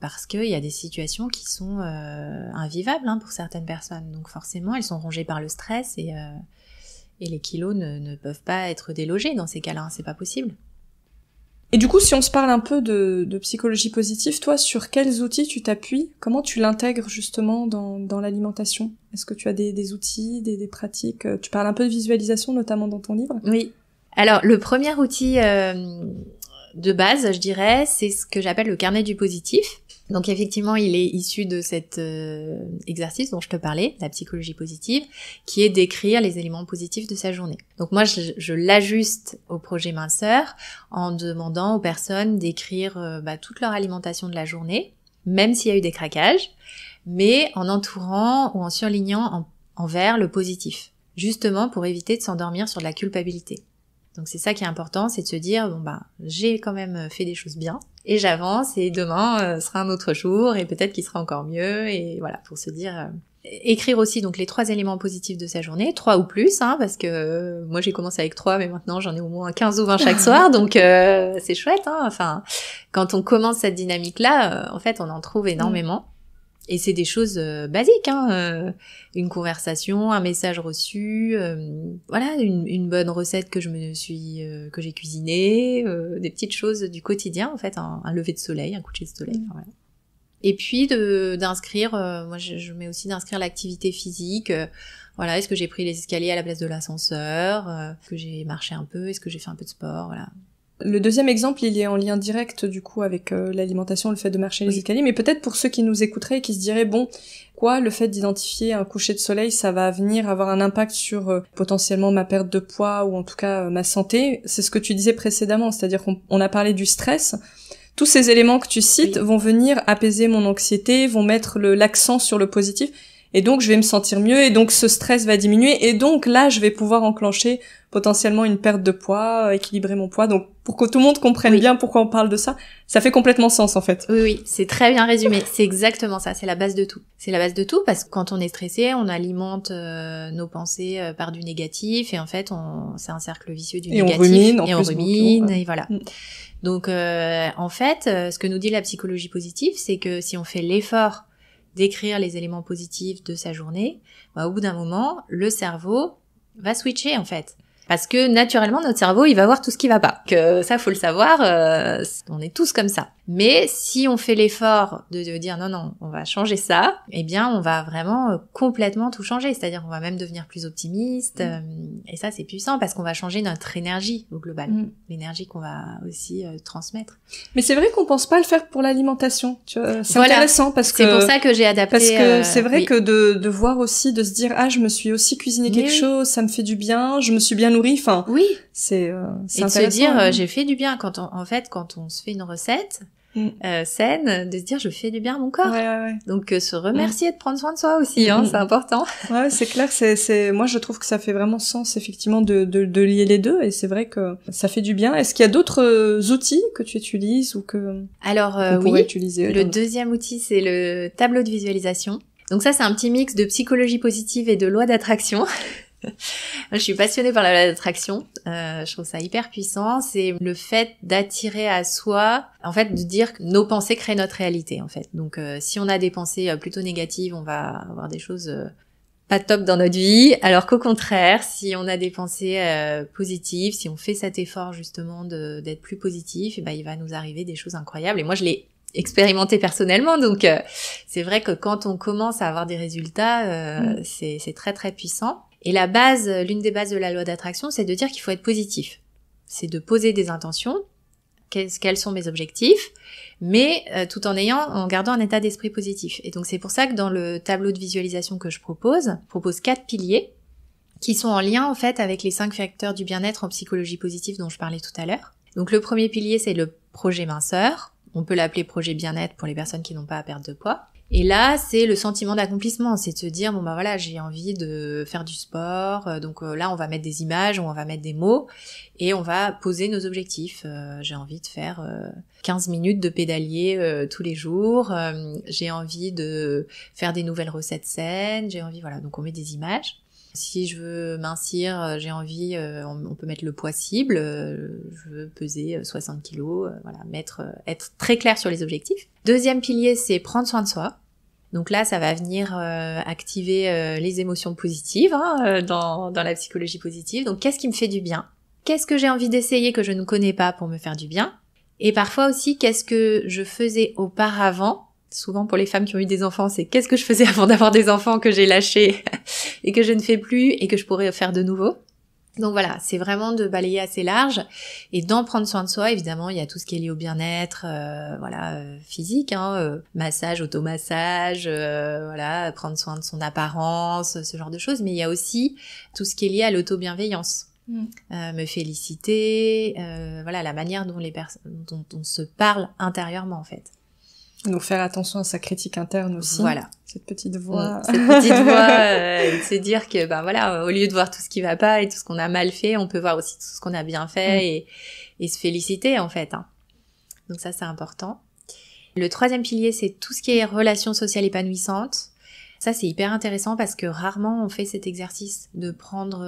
parce qu'il y a des situations qui sont invivables pour certaines personnes. Donc forcément elles sont rongées par le stress et les kilos ne peuvent pas être délogés dans ces cas-là. C'est pas possible. Et du coup, si on se parle un peu de psychologie positive, toi, sur quels outils tu t'appuies? Comment tu l'intègres justement dans l'alimentation? Est-ce que tu as des outils, des pratiques? Tu parles un peu de visualisation, notamment dans ton livre. Oui. Alors, le premier outil de base, je dirais, c'est ce que j'appelle le carnet du positif. Donc effectivement, il est issu de cet exercice dont je te parlais, la psychologie positive, qui est d'écrire les éléments positifs de sa journée. Donc moi, je l'ajuste au projet minceur en demandant aux personnes d'écrire toute leur alimentation de la journée, même s'il y a eu des craquages, mais en entourant ou en surlignant en vert le positif, justement pour éviter de s'endormir sur de la culpabilité. Donc c'est ça qui est important, c'est de se dire j'ai quand même fait des choses bien et j'avance et demain sera un autre jour et peut-être qu'il sera encore mieux et voilà, pour se dire écrire aussi donc les 3 éléments positifs de sa journée, 3 ou plus parce que moi j'ai commencé avec 3 mais maintenant j'en ai au moins 15 ou 20 chaque soir donc c'est chouette enfin quand on commence cette dynamique là en fait on en trouve énormément. Et c'est des choses basiques, une conversation, un message reçu, voilà, une bonne recette que j'ai cuisinée, des petites choses du quotidien en fait, un lever de soleil, un coucher de soleil. Voilà. Et puis d'inscrire, moi je mets aussi d'inscrire l'activité physique. Voilà, est-ce que j'ai pris les escaliers à la place de l'ascenseur, est-ce que j'ai marché un peu, est-ce que j'ai fait un peu de sport, voilà. Le deuxième exemple, il est en lien direct du coup avec l'alimentation, le fait de marcher les escaliers, mais peut-être pour ceux qui nous écouteraient et qui se diraient le fait d'identifier un coucher de soleil, ça va venir avoir un impact sur potentiellement ma perte de poids ou en tout cas ma santé. C'est ce que tu disais précédemment, c'est-à-dire qu'on a parlé du stress. Tous ces éléments que tu cites vont venir apaiser mon anxiété, vont mettre l'accent sur le positif. Et donc, je vais me sentir mieux, et donc ce stress va diminuer, et donc là, je vais pouvoir enclencher potentiellement une perte de poids, équilibrer mon poids. Donc, pour que tout le monde comprenne bien pourquoi on parle de ça, ça fait complètement sens, en fait. Oui, c'est très bien résumé. C'est exactement ça, c'est la base de tout. C'est la base de tout, parce que quand on est stressé, on alimente nos pensées par du négatif, et en fait, c'est un cercle vicieux du négatif. On rumine, et voilà. Donc, en fait, ce que nous dit la psychologie positive, c'est que si on fait l'effort d'écrire les éléments positifs de sa journée, au bout d'un moment, le cerveau va switcher en fait. Parce que naturellement, notre cerveau, il va voir tout ce qui va pas. Que ça, faut le savoir, on est tous comme ça. Mais si on fait l'effort de dire non, on va changer ça, eh bien, on va vraiment complètement tout changer. C'est-à-dire, on va même devenir plus optimiste. Et ça, c'est puissant parce qu'on va changer notre énergie au global. L'énergie qu'on va aussi transmettre. Mais c'est vrai qu'on pense pas le faire pour l'alimentation. Tu vois, c'est intéressant parce que... C'est pour ça que j'ai adapté... Parce que c'est vrai que de voir aussi, de se dire, je me suis aussi cuisiné quelque chose, ça me fait du bien, je me suis bien nourrie, enfin... Oui. C'est et de se dire, j'ai fait du bien. Quand on se fait une recette... saine, de se dire je fais du bien à mon corps. Ouais. Donc se remercier de prendre soin de soi aussi, c'est important. Ouais, c'est clair, moi je trouve que ça fait vraiment sens effectivement de lier les deux et c'est vrai que ça fait du bien. Est-ce qu'il y a d'autres outils que tu utilises ou que qu'on pourrait utiliser? Le deuxième outil c'est le tableau de visualisation. Donc ça c'est un petit mix de psychologie positive et de loi d'attraction. Je suis passionnée par la loi d'attraction. Je trouve ça hyper puissant. C'est le fait d'attirer à soi, en fait, de dire que nos pensées créent notre réalité, en fait. Donc, si on a des pensées plutôt négatives, on va avoir des choses pas top dans notre vie. Alors qu'au contraire, si on a des pensées positives, si on fait cet effort justement d'être plus positif, il va nous arriver des choses incroyables. Et moi, je l'ai expérimenté personnellement, donc c'est vrai que quand on commence à avoir des résultats, c'est très très puissant. Et l'une des bases de la loi d'attraction, c'est de dire qu'il faut être positif. C'est de poser des intentions, quels sont mes objectifs, mais tout en gardant un état d'esprit positif. Et donc c'est pour ça que dans le tableau de visualisation que je propose 4 piliers qui sont en lien en fait avec les 5 facteurs du bien-être en psychologie positive dont je parlais tout à l'heure. Donc le premier pilier, c'est le projet minceur. On peut l'appeler projet bien-être pour les personnes qui n'ont pas à perdre de poids. Et là, c'est le sentiment d'accomplissement, c'est de se dire j'ai envie de faire du sport, donc là on va mettre des images, on va mettre des mots et on va poser nos objectifs. J'ai envie de faire 15 minutes de pédalier tous les jours, j'ai envie de faire des nouvelles recettes saines, donc on met des images. Si je veux mincir, j'ai envie, on peut mettre le poids cible, je veux peser 60 kilos, être très clair sur les objectifs. Deuxième pilier, c'est prendre soin de soi. Donc là, ça va venir activer les émotions positives dans la psychologie positive. Donc qu'est-ce qui me fait du bien? Qu'est-ce que j'ai envie d'essayer que je ne connais pas pour me faire du bien? Et parfois aussi, qu'est-ce que je faisais auparavant? Souvent pour les femmes qui ont eu des enfants, c'est qu'est-ce que je faisais avant d'avoir des enfants que j'ai lâché et que je ne fais plus et que je pourrais faire de nouveau. Donc voilà, c'est vraiment de balayer assez large et d'en prendre soin de soi. Évidemment, il y a tout ce qui est lié au bien-être, physique, massage, automassage, prendre soin de son apparence, ce genre de choses. Mais il y a aussi tout ce qui est lié à l'auto-bienveillance. Me féliciter, la manière dont dont on se parle intérieurement en fait. Donc faire attention à sa critique interne aussi. Voilà. Cette petite voix. Cette petite voix, de se dire que au lieu de voir tout ce qui va pas et tout ce qu'on a mal fait, on peut voir aussi tout ce qu'on a bien fait et se féliciter en fait. Donc ça c'est important. Le troisième pilier, c'est tout ce qui est relations sociales épanouissantes. Ça c'est hyper intéressant parce que rarement on fait cet exercice de prendre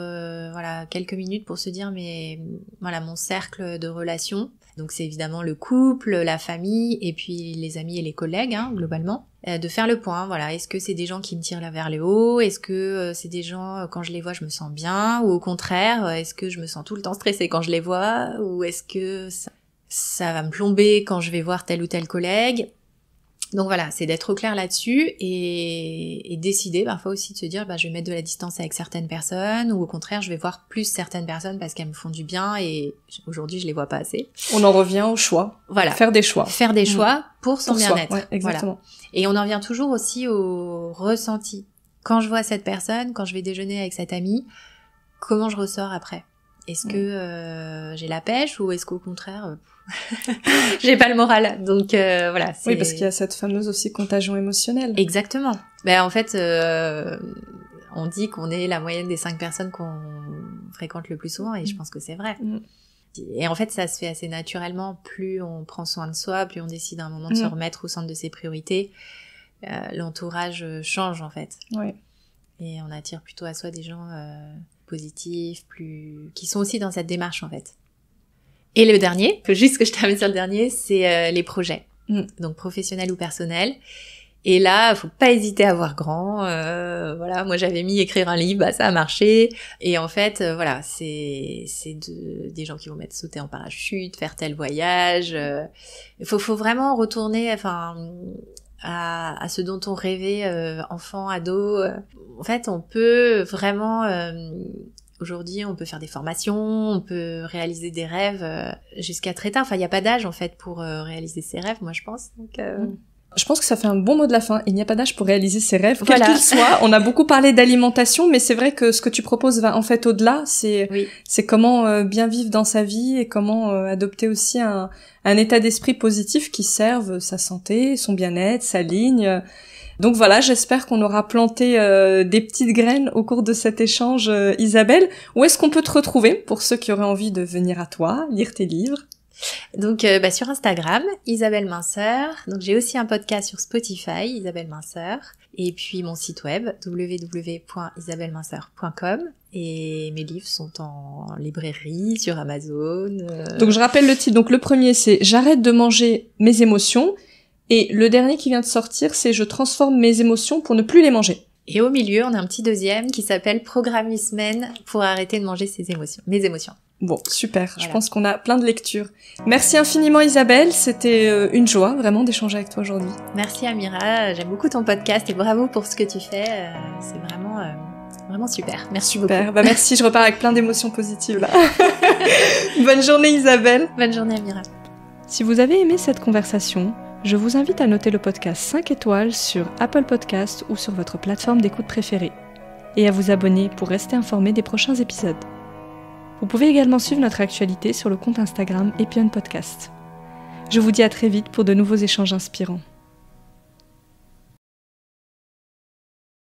quelques minutes pour se dire mon cercle de relations. Donc c'est évidemment le couple, la famille et puis les amis et les collègues globalement. De faire le point, est-ce que c'est des gens qui me tirent vers le haut? Est-ce que c'est des gens, quand je les vois, je me sens bien? Ou au contraire, est-ce que je me sens tout le temps stressée quand je les vois? Ou est-ce que ça va me plomber quand je vais voir tel ou tel collègue? Donc voilà, c'est d'être au clair là-dessus et décider parfois aussi de se dire je vais mettre de la distance avec certaines personnes ou au contraire je vais voir plus certaines personnes parce qu'elles me font du bien et aujourd'hui je les vois pas assez. On en revient au choix. Voilà. Faire des choix. Faire des choix pour son bien-être. Ouais, exactement. Voilà. Et on en revient toujours aussi au ressenti. Quand je vois cette personne, quand je vais déjeuner avec cette amie, comment je ressors après? Est-ce que j'ai la pêche ou est-ce qu'au contraire j'ai pas le moral? Donc oui, parce qu'il y a cette fameuse aussi contagion émotionnelle. Exactement. En fait, on dit qu'on est la moyenne des 5 personnes qu'on fréquente le plus souvent et je pense que c'est vrai. Et en fait, ça se fait assez naturellement. Plus on prend soin de soi, plus on décide à un moment de se remettre au centre de ses priorités. L'entourage change en fait. Oui. Et on attire plutôt à soi des gens positifs, qui sont aussi dans cette démarche en fait. Et le dernier, juste que je termine sur le dernier, c'est les projets. Donc professionnels ou personnels. Et là, faut pas hésiter à voir grand. Moi j'avais mis écrire un livre, ça a marché. Et en fait, c'est des gens qui vont mettre sauter en parachute, faire tel voyage. Faut vraiment retourner, à ce dont on rêvait, enfant, ado. En fait, on peut vraiment aujourd'hui, on peut faire des formations, on peut réaliser des rêves jusqu'à très tard. Il n'y a pas d'âge en fait pour réaliser ses rêves, moi je pense. Donc, je pense que ça fait un bon mot de la fin. Il n'y a pas d'âge pour réaliser ses rêves, quel qu'il soit. On a beaucoup parlé d'alimentation, mais c'est vrai que ce que tu proposes va en fait au-delà. C'est comment bien vivre dans sa vie et comment adopter aussi un état d'esprit positif qui serve sa santé, son bien-être, sa ligne. Donc voilà, j'espère qu'on aura planté des petites graines au cours de cet échange, Isabelle. Où est-ce qu'on peut te retrouver pour ceux qui auraient envie de venir à toi, lire tes livres? Donc sur Instagram, Isabelle Minceur. Donc j'ai aussi un podcast sur Spotify, Isabelle Minceur. Et puis mon site web, www.isabelleminceur.com. Et mes livres sont en librairie, sur Amazon. Donc je rappelle le titre. Donc le premier c'est « J'arrête de manger mes émotions ». Et le dernier qui vient de sortir, c'est « Je transforme mes émotions pour ne plus les manger ». Et au milieu, on a un petit deuxième qui s'appelle « Programme Huisman pour arrêter de manger mes émotions ». Bon, super. Voilà. Je pense qu'on a plein de lectures. Merci infiniment Isabelle, c'était une joie vraiment d'échanger avec toi aujourd'hui. Merci Amira, j'aime beaucoup ton podcast et bravo pour ce que tu fais. C'est vraiment super. Merci beaucoup. Merci, je repars avec plein d'émotions positives là. Bonne journée Isabelle. Bonne journée Amira. Si vous avez aimé cette conversation, je vous invite à noter le podcast 5 étoiles sur Apple Podcasts ou sur votre plateforme d'écoute préférée et à vous abonner pour rester informé des prochains épisodes. Vous pouvez également suivre notre actualité sur le compte Instagram Epion Podcast. Je vous dis à très vite pour de nouveaux échanges inspirants.